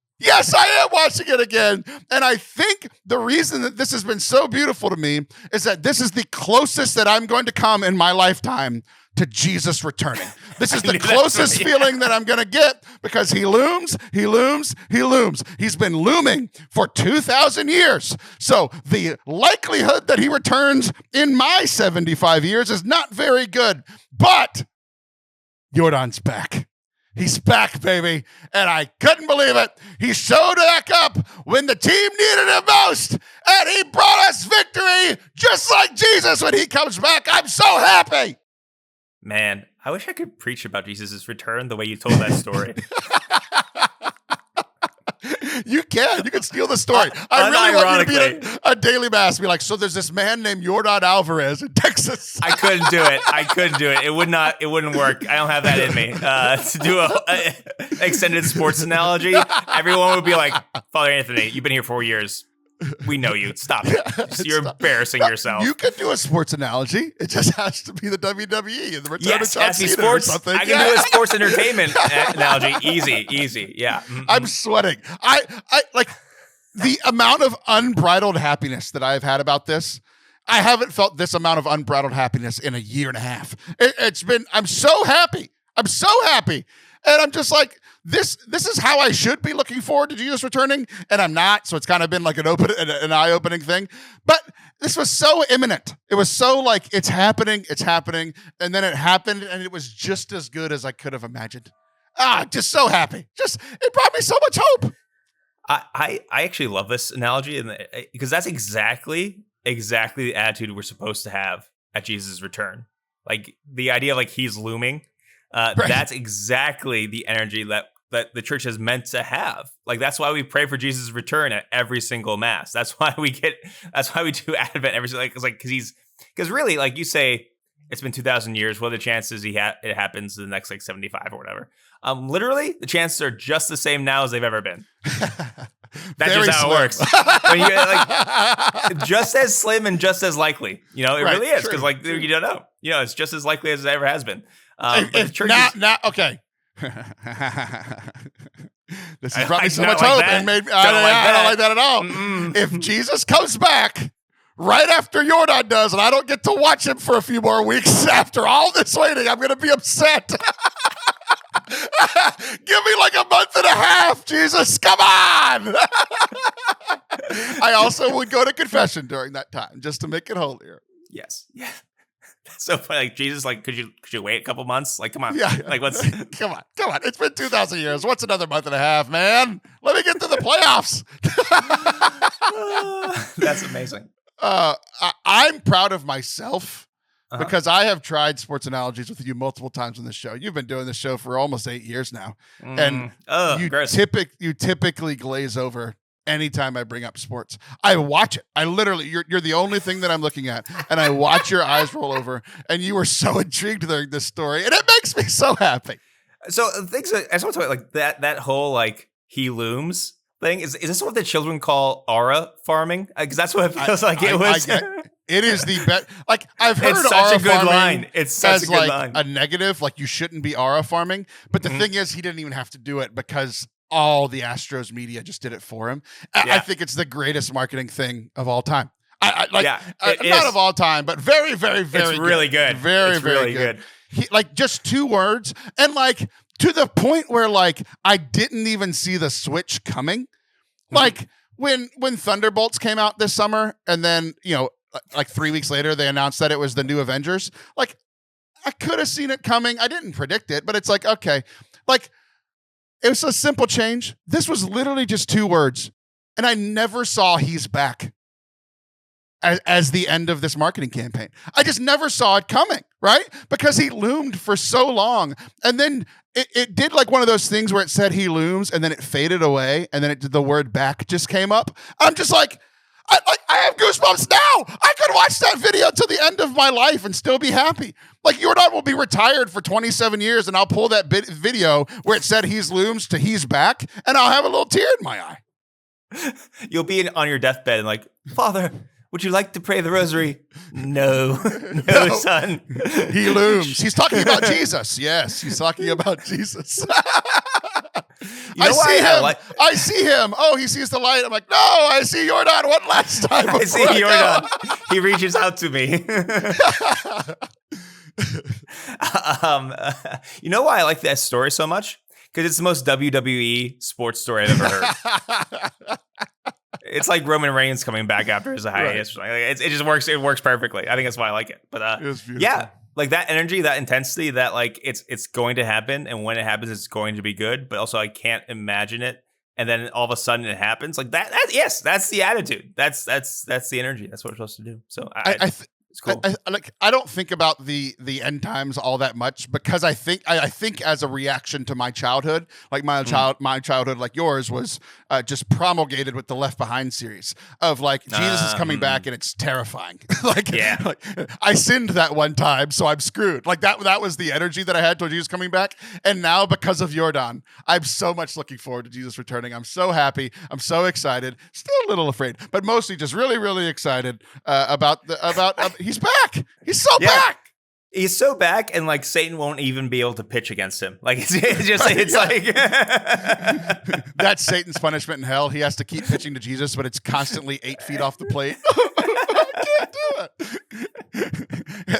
I am watching it again. And I think the reason that this has been so beautiful to me is that this is the closest that I'm going to come in my lifetime to Jesus returning. This is the closest feeling that I'm going to get because he looms, he looms, he looms. He's been looming for 2,000 years. So the likelihood that he returns in my 75 years is not very good. But Jordan's back. He's back, baby. And I couldn't believe it. He showed back up when the team needed him most. And he brought us victory just like Jesus when he comes back. I'm so happy. Man, I wish I could preach about Jesus' return the way you told that story. You can steal the story. I really want you to be at a daily mass and be like, so there's this man named Jordan Alvarez in Texas. I couldn't do it. It wouldn't work. I don't have that in me. To do a extended sports analogy, everyone would be like, Father Anthony, you've been here 4 years. We know you. Stop it. You're embarrassing yourself. You can do a sports analogy. It just has to be the WWE and the return of John Cena sports, or something. I can do a sports entertainment analogy. Easy. Yeah. Mm-hmm. I'm sweating. I like the amount of unbridled happiness that I've had about this. I haven't felt this amount of unbridled happiness in a year and a half. I'm so happy. And I'm just like, this is how I should be looking forward to Jesus returning, and I'm not. So it's kind of been like an eye-opening thing. But this was so imminent. It was so like, it's happening, and then it happened, and it was just as good as I could have imagined. Just so happy. It brought me so much hope. I actually love this analogy, because that's exactly the attitude we're supposed to have at Jesus' return. Like the idea of like he's looming. Right. That's exactly the energy that the church is meant to have. Like that's why we pray for Jesus' return at every single mass. That's why we do Advent every single, because really, like you say, it's been 2,000 years. What are the chances it happens in the next like 75 or whatever? Literally, the chances are just the same now as they've ever been. That's just how it works. When you like, just as slim and just as likely. It really is, because like you don't know. It's just as likely as it ever has been. Okay. This has brought me so much hope and made me. I don't like that at all. If Jesus comes back right after Jordan does, and I don't get to watch him for a few more weeks after all this waiting, I'm going to be upset. Give me like a month and a half, Jesus. Come on. I also would go to confession during that time just to make it holier. Yes. Yeah. So funny, like Jesus, like could you wait a couple months? Like, come on, like what's come on? It's been 2,000 years. What's another month and a half, man? Let me get to the playoffs. That's amazing. I'm proud of myself because I have tried sports analogies with you multiple times on this show. You've been doing this show for almost 8 years now, and you typically glaze over. Anytime I bring up sports, I watch it. I literally, you're the only thing that I'm looking at, and I watch your eyes roll over. And you were so intrigued during this story, and it makes me so happy. So things I just want to talk about, like that whole like he looms thing. Is this what the children call aura farming? Because that's what it feels like it was. It is the best. Like I've heard it's such a good line. It's such a good line. A negative, like you shouldn't be aura farming. But the thing is, he didn't even have to do it because all the Astros media just did it for him. I think it's the greatest marketing thing of all time. Not of all time, but very, very, very It's really good. Very, very good. Like just 2 words. And like to the point where like I didn't even see the switch coming. Like when Thunderbolts came out this summer and then, like 3 weeks later, they announced that it was the new Avengers. Like I could have seen it coming. I didn't predict it, but it's like, okay, like, it was a simple change. This was literally just 2 words. And I never saw he's back as the end of this marketing campaign. I just never saw it coming, right? Because he loomed for so long. And then it did like one of those things where it said he looms and then it faded away. And then the word back just came up. I'm just like, I have goosebumps now. I could watch that video till the end of my life and still be happy. Like Jordan will be retired for 27 years and I'll pull that video where it said he's looms to he's back and I'll have a little tear in my eye. You'll be on your deathbed and like, Father, would you like to pray the rosary? No, son. He looms. He's talking about Jesus. Yes, he's talking about Jesus. I see him. Oh, he sees the light. I'm like, no, I see Jordan one last time. I see Jordan. He reaches out to me. You know why I like that story so much? Because it's the most WWE sports story I've ever heard. It's like Roman Reigns coming back after his hiatus. Right. It just works. It works perfectly. I think that's why I like it. But yeah, like that energy, that intensity, that like it's going to happen, and when it happens, it's going to be good. But also, I can't imagine it, and then all of a sudden it happens. Like that. Yes, that's the attitude. That's the energy. That's what we're supposed to do. So it's cool. I don't think about the end times all that much because I think as a reaction to my childhood, like my childhood, like yours, was just promulgated with the Left Behind series of like Jesus is coming back and it's terrifying. like I sinned that one time, so I'm screwed. Like that was the energy that I had toward Jesus coming back, and now because of Jordan, I'm so much looking forward to Jesus returning. I'm so happy. I'm so excited. Still a little afraid, but mostly just really, really excited about he's back. He's so back. He's so back, and like Satan won't even be able to pitch against him. Like it's like that's Satan's punishment in hell. He has to keep pitching to Jesus, but it's constantly 8 feet off the plate. I can't do it.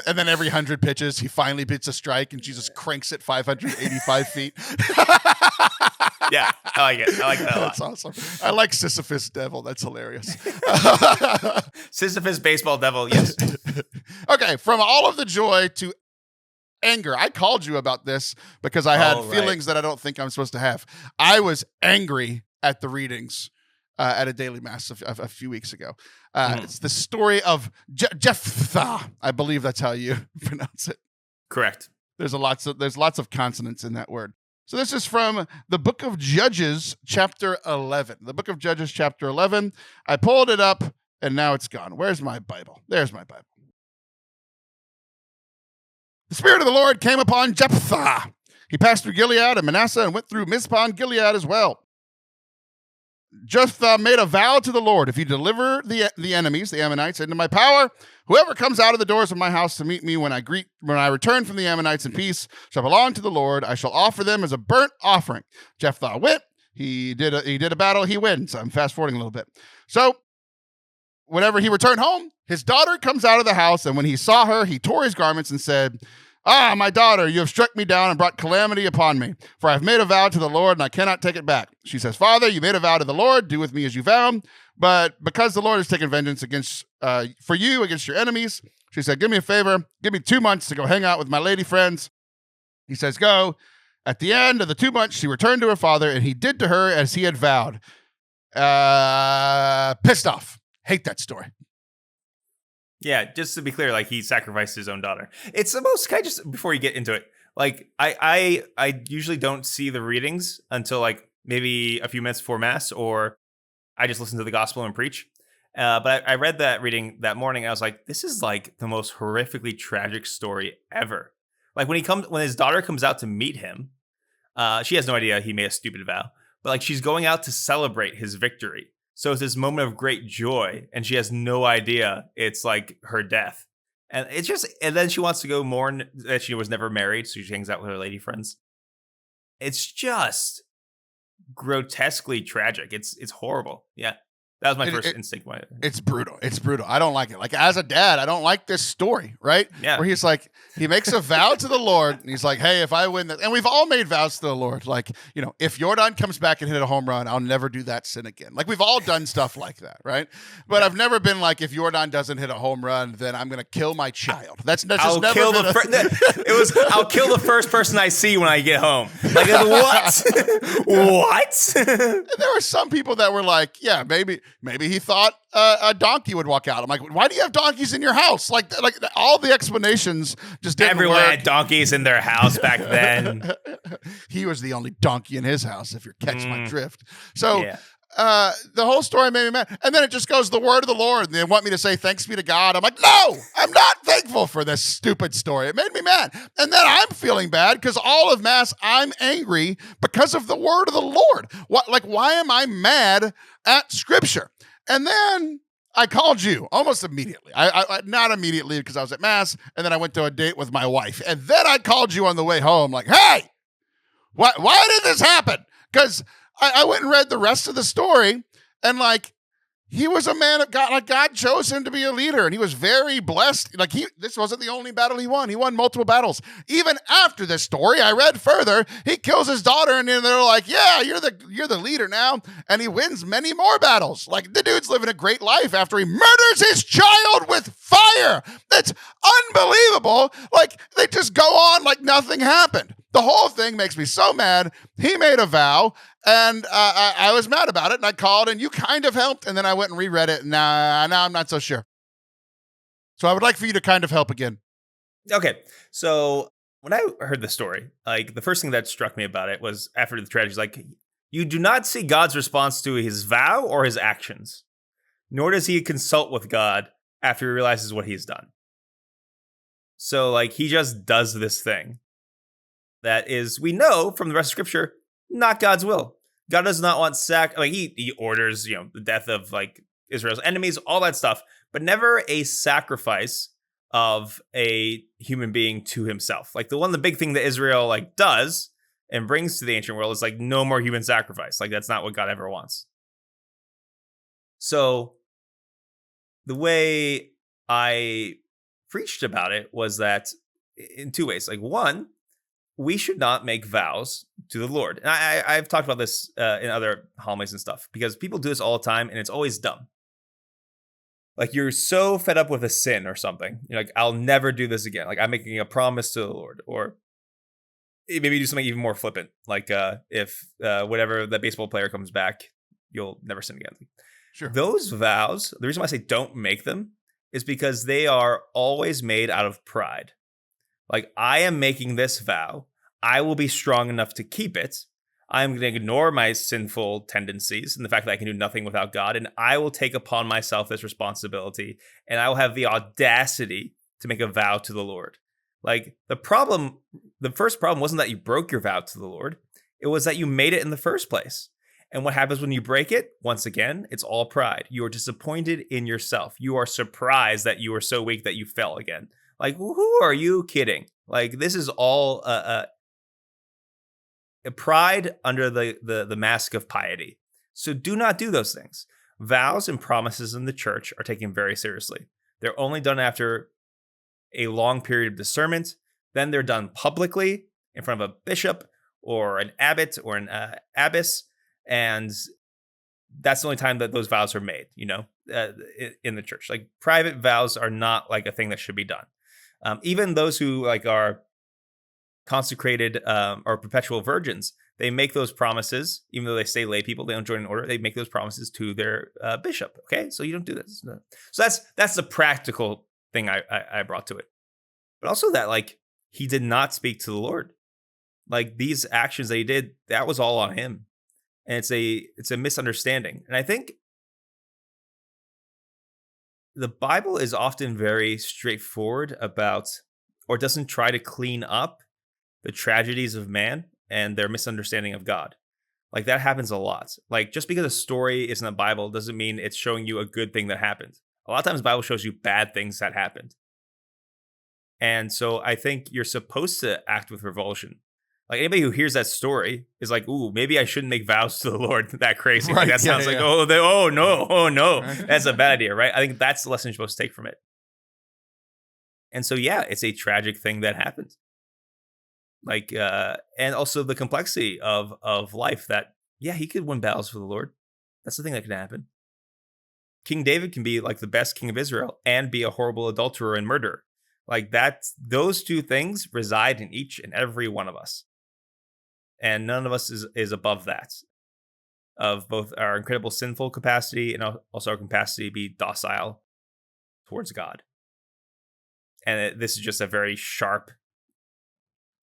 And then every 100 pitches, he finally hits a strike, and Jesus cranks it 585 feet. Yeah, I like it. I like that a lot. That's awesome. I like Sisyphus Devil. That's hilarious. Sisyphus Baseball Devil, yes. Okay, from all of the joy to anger. I called you about this because I had feelings that I don't think I'm supposed to have. I was angry at the readings at a daily mass a few weeks ago. It's the story of Jephthah. I believe that's how you pronounce it. Correct. There's lots of consonants in that word. So this is from the book of Judges, chapter 11. The book of Judges, chapter 11. I pulled it up, and now it's gone. Where's my Bible? There's my Bible. The Spirit of the Lord came upon Jephthah. He passed through Gilead and Manasseh and went through Mizpah and Gilead as well. Jephthah made a vow to the Lord, if you deliver the enemies, the Ammonites, into my power, whoever comes out of the doors of my house to meet me when I return from the Ammonites in peace shall belong to the Lord. I shall offer them as a burnt offering. Jephthah went. He did a battle. He wins. I'm fast forwarding a little bit. So whenever he returned home, his daughter comes out of the house, and when he saw her, he tore his garments and said, "Ah, my daughter, you have struck me down and brought calamity upon me, for I have made a vow to the Lord, and I cannot take it back." She says, "Father, you made a vow to the Lord. Do with me as you vowed. But because the Lord has taken vengeance for you against your enemies," she said, "give me a favor. Give me 2 months to go hang out with my lady friends." He says, "Go." At the end of the 2 months, she returned to her father, and he did to her as he had vowed. Pissed off. Hate that story. Yeah, just to be clear, like he sacrificed his own daughter. It's the most. Can I just, before you get into it, like I usually don't see the readings until like maybe a few minutes before mass, or I just listen to the gospel and preach. But I read that reading that morning, and I was like, this is like the most horrifically tragic story ever. Like when his daughter comes out to meet him, she has no idea he made a stupid vow, but like she's going out to celebrate his victory. So it's this moment of great joy, and she has no idea it's like her death. And it's just, and then she wants to go mourn that she was never married, so she hangs out with her lady friends. It's just grotesquely tragic. It's horrible. Yeah. That was my first instinct. It's brutal. It's brutal. I don't like it. Like, as a dad, I don't like this story, right? Yeah. Where he's like, he makes a vow to the Lord, and he's like, hey, if I win this, and we've all made vows to the Lord. Like, you know, if Jordan comes back and hit a home run, I'll never do that sin again. Like, we've all done stuff like that, right? But I've never been like, if Jordan doesn't hit a home run, then I'm going to kill my child. I'll kill the first person I see when I get home. Like, what? What? And there were some people that were like, yeah, maybe he thought a donkey would walk out. I'm like, why do you have donkeys in your house? Like all the explanations just didn't Everyone work. had donkeys in their house back then. He was the only donkey in his house, if you catch my drift. So the whole story made me mad. And then it just goes, the word of the Lord. And they want me to say, thanks be to God. I'm like, no, I'm not thankful for this stupid story. It made me mad. And then I'm feeling bad because all of Mass, I'm angry because of the word of the Lord. Why am I mad at Scripture? And then I called you almost immediately. I not immediately because I was at Mass, and then I went to a date with my wife. And then I called you on the way home like, hey, why did this happen? Because I went and read the rest of the story, and like, he was a man of God. Like God chose him to be a leader, and he was very blessed. Like this wasn't the only battle he won. He won multiple battles. Even after this story, I read further, he kills his daughter, and then they're like, "Yeah, you're the leader now," and he wins many more battles. Like the dude's living a great life after he murders his child with fire. That's unbelievable. Like they just go on like nothing happened. The whole thing makes me so mad. He made a vow, and I was mad about it, and I called, and you kind of helped, and then I went and reread it, and now I'm not so sure. So I would like for you to kind of help again. Okay, so when I heard the story, like the first thing that struck me about it was after the tragedy, like you do not see God's response to his vow or his actions, nor does he consult with God after he realizes what he's done. So like he just does this thing that is, we know from the rest of Scripture, not God's will. God does not want he orders, the death of like Israel's enemies, all that stuff, but never a sacrifice of a human being to himself. Like the big thing that Israel like does and brings to the ancient world is like no more human sacrifice. Like that's not what God ever wants. So the way I preached about it was that in two ways. Like one, we should not make vows to the Lord. And I've talked about this in other homilies and stuff, because people do this all the time, and it's always dumb. Like you're so fed up with a sin or something. You're like, I'll never do this again. Like I'm making a promise to the Lord. Or maybe do something even more flippant. Like if whatever the baseball player comes back, you'll never sin again. Sure. Those vows, the reason why I say don't make them is because they are always made out of pride. Like, I am making this vow. I will be strong enough to keep it. I'm going to ignore my sinful tendencies and the fact that I can do nothing without God. And I will take upon myself this responsibility. And I will have the audacity to make a vow to the Lord. Like, the first problem wasn't that you broke your vow to the Lord. It was that you made it in the first place. And what happens when you break it? Once again, it's all pride. You are disappointed in yourself. You are surprised that you are so weak that you fell again. Like, who are you kidding? Like, this is all a pride under the mask of piety. So do not do those things. Vows and promises in the church are taken very seriously. They're only done after a long period of discernment. Then they're done publicly in front of a bishop or an abbot or an abbess. And that's the only time that those vows are made, in the church. Like, private vows are not like a thing that should be done. Even those who like are consecrated or perpetual virgins, they make those promises, even though they stay lay people, they don't join an order. They make those promises to their bishop. Okay, so you don't do this. No. So that's the practical thing I brought to it. But also that like he did not speak to the Lord. Like these actions that he did, that was all on him, and it's a misunderstanding. And I think the Bible is often very straightforward about, or doesn't try to clean up the tragedies of man and their misunderstanding of God. Like that happens a lot. Like just because a story isn't a Bible doesn't mean it's showing you a good thing that happened. A lot of times the Bible shows you bad things that happened. And so I think you're supposed to act with revulsion. Like anybody who hears that story is like, ooh, maybe I shouldn't make vows to the Lord that crazy. Right, like that sounds like, oh no, that's a bad idea, right? I think that's the lesson you're supposed to take from it. And so, yeah, it's a tragic thing that happened. Like, and also the complexity of life that, yeah, he could win battles for the Lord. That's the thing that can happen. King David can be like the best king of Israel and be a horrible adulterer and murderer. Like those two things reside in each and every one of us. And none of us is above that, of both our incredible sinful capacity and also our capacity to be docile towards God. And this is just a very sharp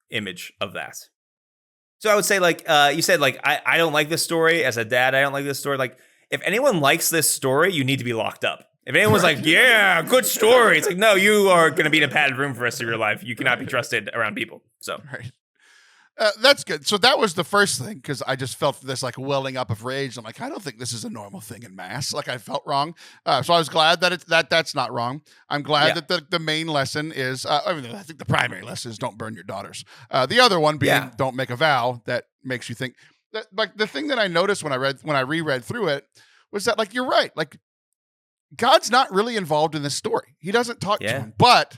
image of that. So I would say, like, you said, like, I don't like this story. As a dad, I don't like this story. Like, if anyone likes this story, you need to be locked up. If anyone's like, yeah, good story, it's like, no, you are going to be in a padded room for the rest of your life. You cannot be trusted around people. So, right. That's good. So that was the first thing, because I just felt this like welling up of rage. I'm like, I don't think this is a normal thing in mass. Like I felt wrong. So I was glad that that's not wrong. I'm glad that the main lesson is, I think the primary lesson is don't burn your daughters. The other one being don't make a vow that makes you think that, like, the thing that I noticed when I reread through it was that, like, you're right. Like God's not really involved in this story. He doesn't talk to him. But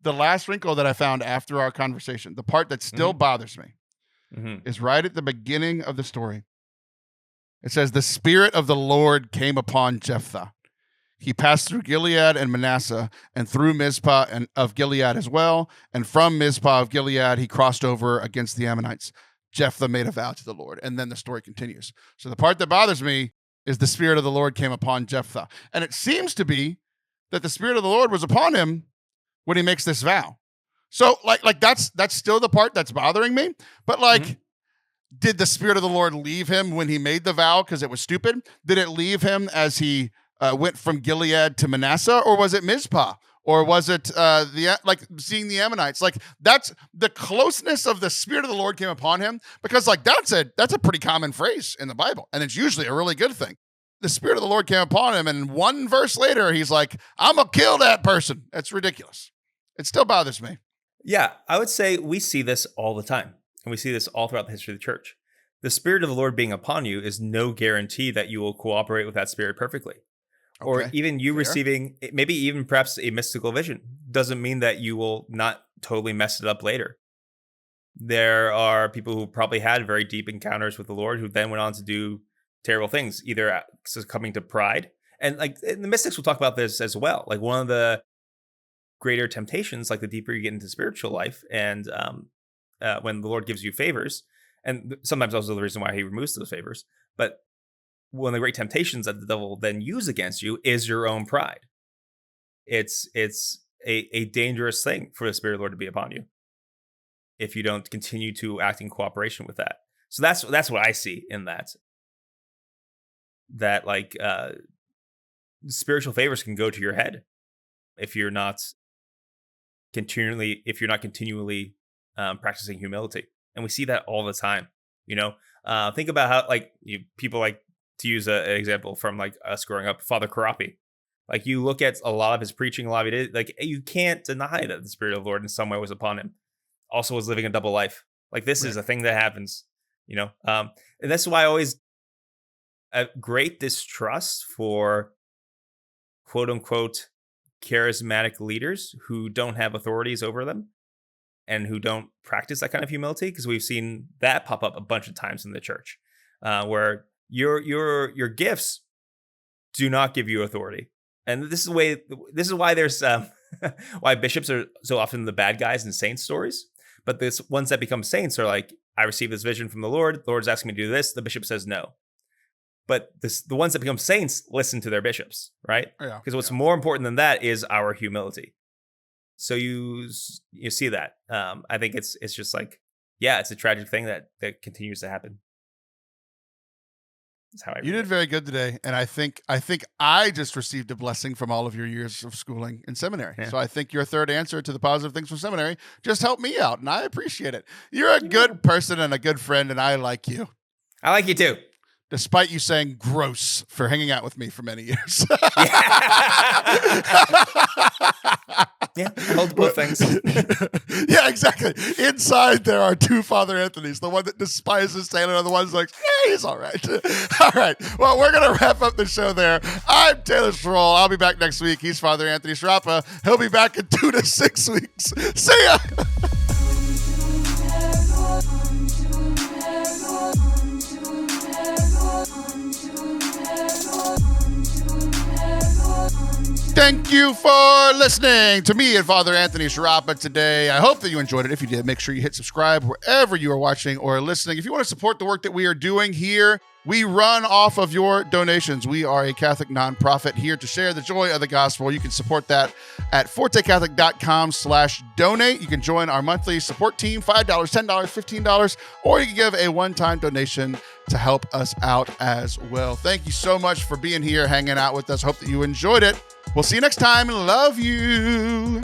the last wrinkle that I found after our conversation, the part that still bothers me, is right at the beginning of the story. It says, the Spirit of the Lord came upon Jephthah. He passed through Gilead and Manasseh and through Mizpah and of Gilead as well. And from Mizpah of Gilead, he crossed over against the Ammonites. Jephthah made a vow to the Lord. And then the story continues. So the part that bothers me is the Spirit of the Lord came upon Jephthah. And it seems to be that the Spirit of the Lord was upon him when he makes this vow. So like that's still the part that's bothering me. But did the Spirit of the Lord leave him when he made the vow because it was stupid? Did it leave him as he went from Gilead to Manasseh, or was it Mizpah? Or was it seeing the Ammonites? Like, that's the closeness of the Spirit of the Lord came upon him, because that's a pretty common phrase in the Bible, and it's usually a really good thing. The Spirit of the Lord came upon him, and one verse later, he's like, I'm gonna kill that person. That's ridiculous. It still bothers me. Yeah, I would say we see this all the time, and we see this all throughout the history of the church. The Spirit of the Lord being upon you is no guarantee that you will cooperate with that Spirit perfectly. Okay, or even you receiving, maybe even perhaps a mystical vision doesn't mean that you will not totally mess it up later. There are people who probably had very deep encounters with the Lord who then went on to do terrible things, either succumbing to pride. And the mystics will talk about this as well. Like, one of the greater temptations, like the deeper you get into spiritual life, and when the Lord gives you favors, and sometimes also the reason why he removes those favors, but one of the great temptations that the devil then use against you is your own pride. It's a dangerous thing for the Spirit of the Lord to be upon you if you don't continue to act in cooperation with that. So that's what I see in that. That spiritual favors can go to your head if you're not continually practicing humility, and we see that all the time. Think about how people like to use an example from us growing up, Father Karapi. You look at a lot of his preaching, a lot of it, you can't deny that the Spirit of the Lord in some way was upon him. Also was living a double life. This is a thing that happens, and that's why I always a great distrust for quote unquote charismatic leaders who don't have authorities over them and who don't practice that kind of humility, because we've seen that pop up a bunch of times in the church, where your gifts do not give you authority. And this is why there's why bishops are so often the bad guys in saint stories. But this ones that become saints are like, I received this vision from the Lord's asking me to do this, the bishop says no. But the ones that become saints listen to their bishops, right? Because what's more important than that is our humility. So you see that. I think it's just it's a tragic thing that continues to happen. You did very good today, and I think I just received a blessing from all of your years of schooling in seminary. Yeah. So I think your third answer to the positive things from seminary just helped me out, and I appreciate it. You're a good person and a good friend, and I like you. I like you too. Despite you saying gross for hanging out with me for many years. Yeah, multiple things. Yeah, exactly. Inside there are two Father Anthonys. The one that despises Taylor and the one's like, he's all right. All right. Well, we're going to wrap up the show there. I'm Taylor Schroll. I'll be back next week. He's Father Anthony Sciarappa. He'll be back in 2 to 6 weeks. See ya. Thank you for listening to me and Father Anthony Sciarappa today. I hope that you enjoyed it. If you did, make sure you hit subscribe wherever you are watching or listening. If you want to support the work that we are doing here, we run off of your donations. We are a Catholic nonprofit here to share the joy of the gospel. You can support that at fortecatholic.com/donate. You can join our monthly support team, $5, $10, $15, or you can give a one-time donation to help us out as well. Thank you so much for being here, hanging out with us. Hope that you enjoyed it. We'll see you next time. Love you.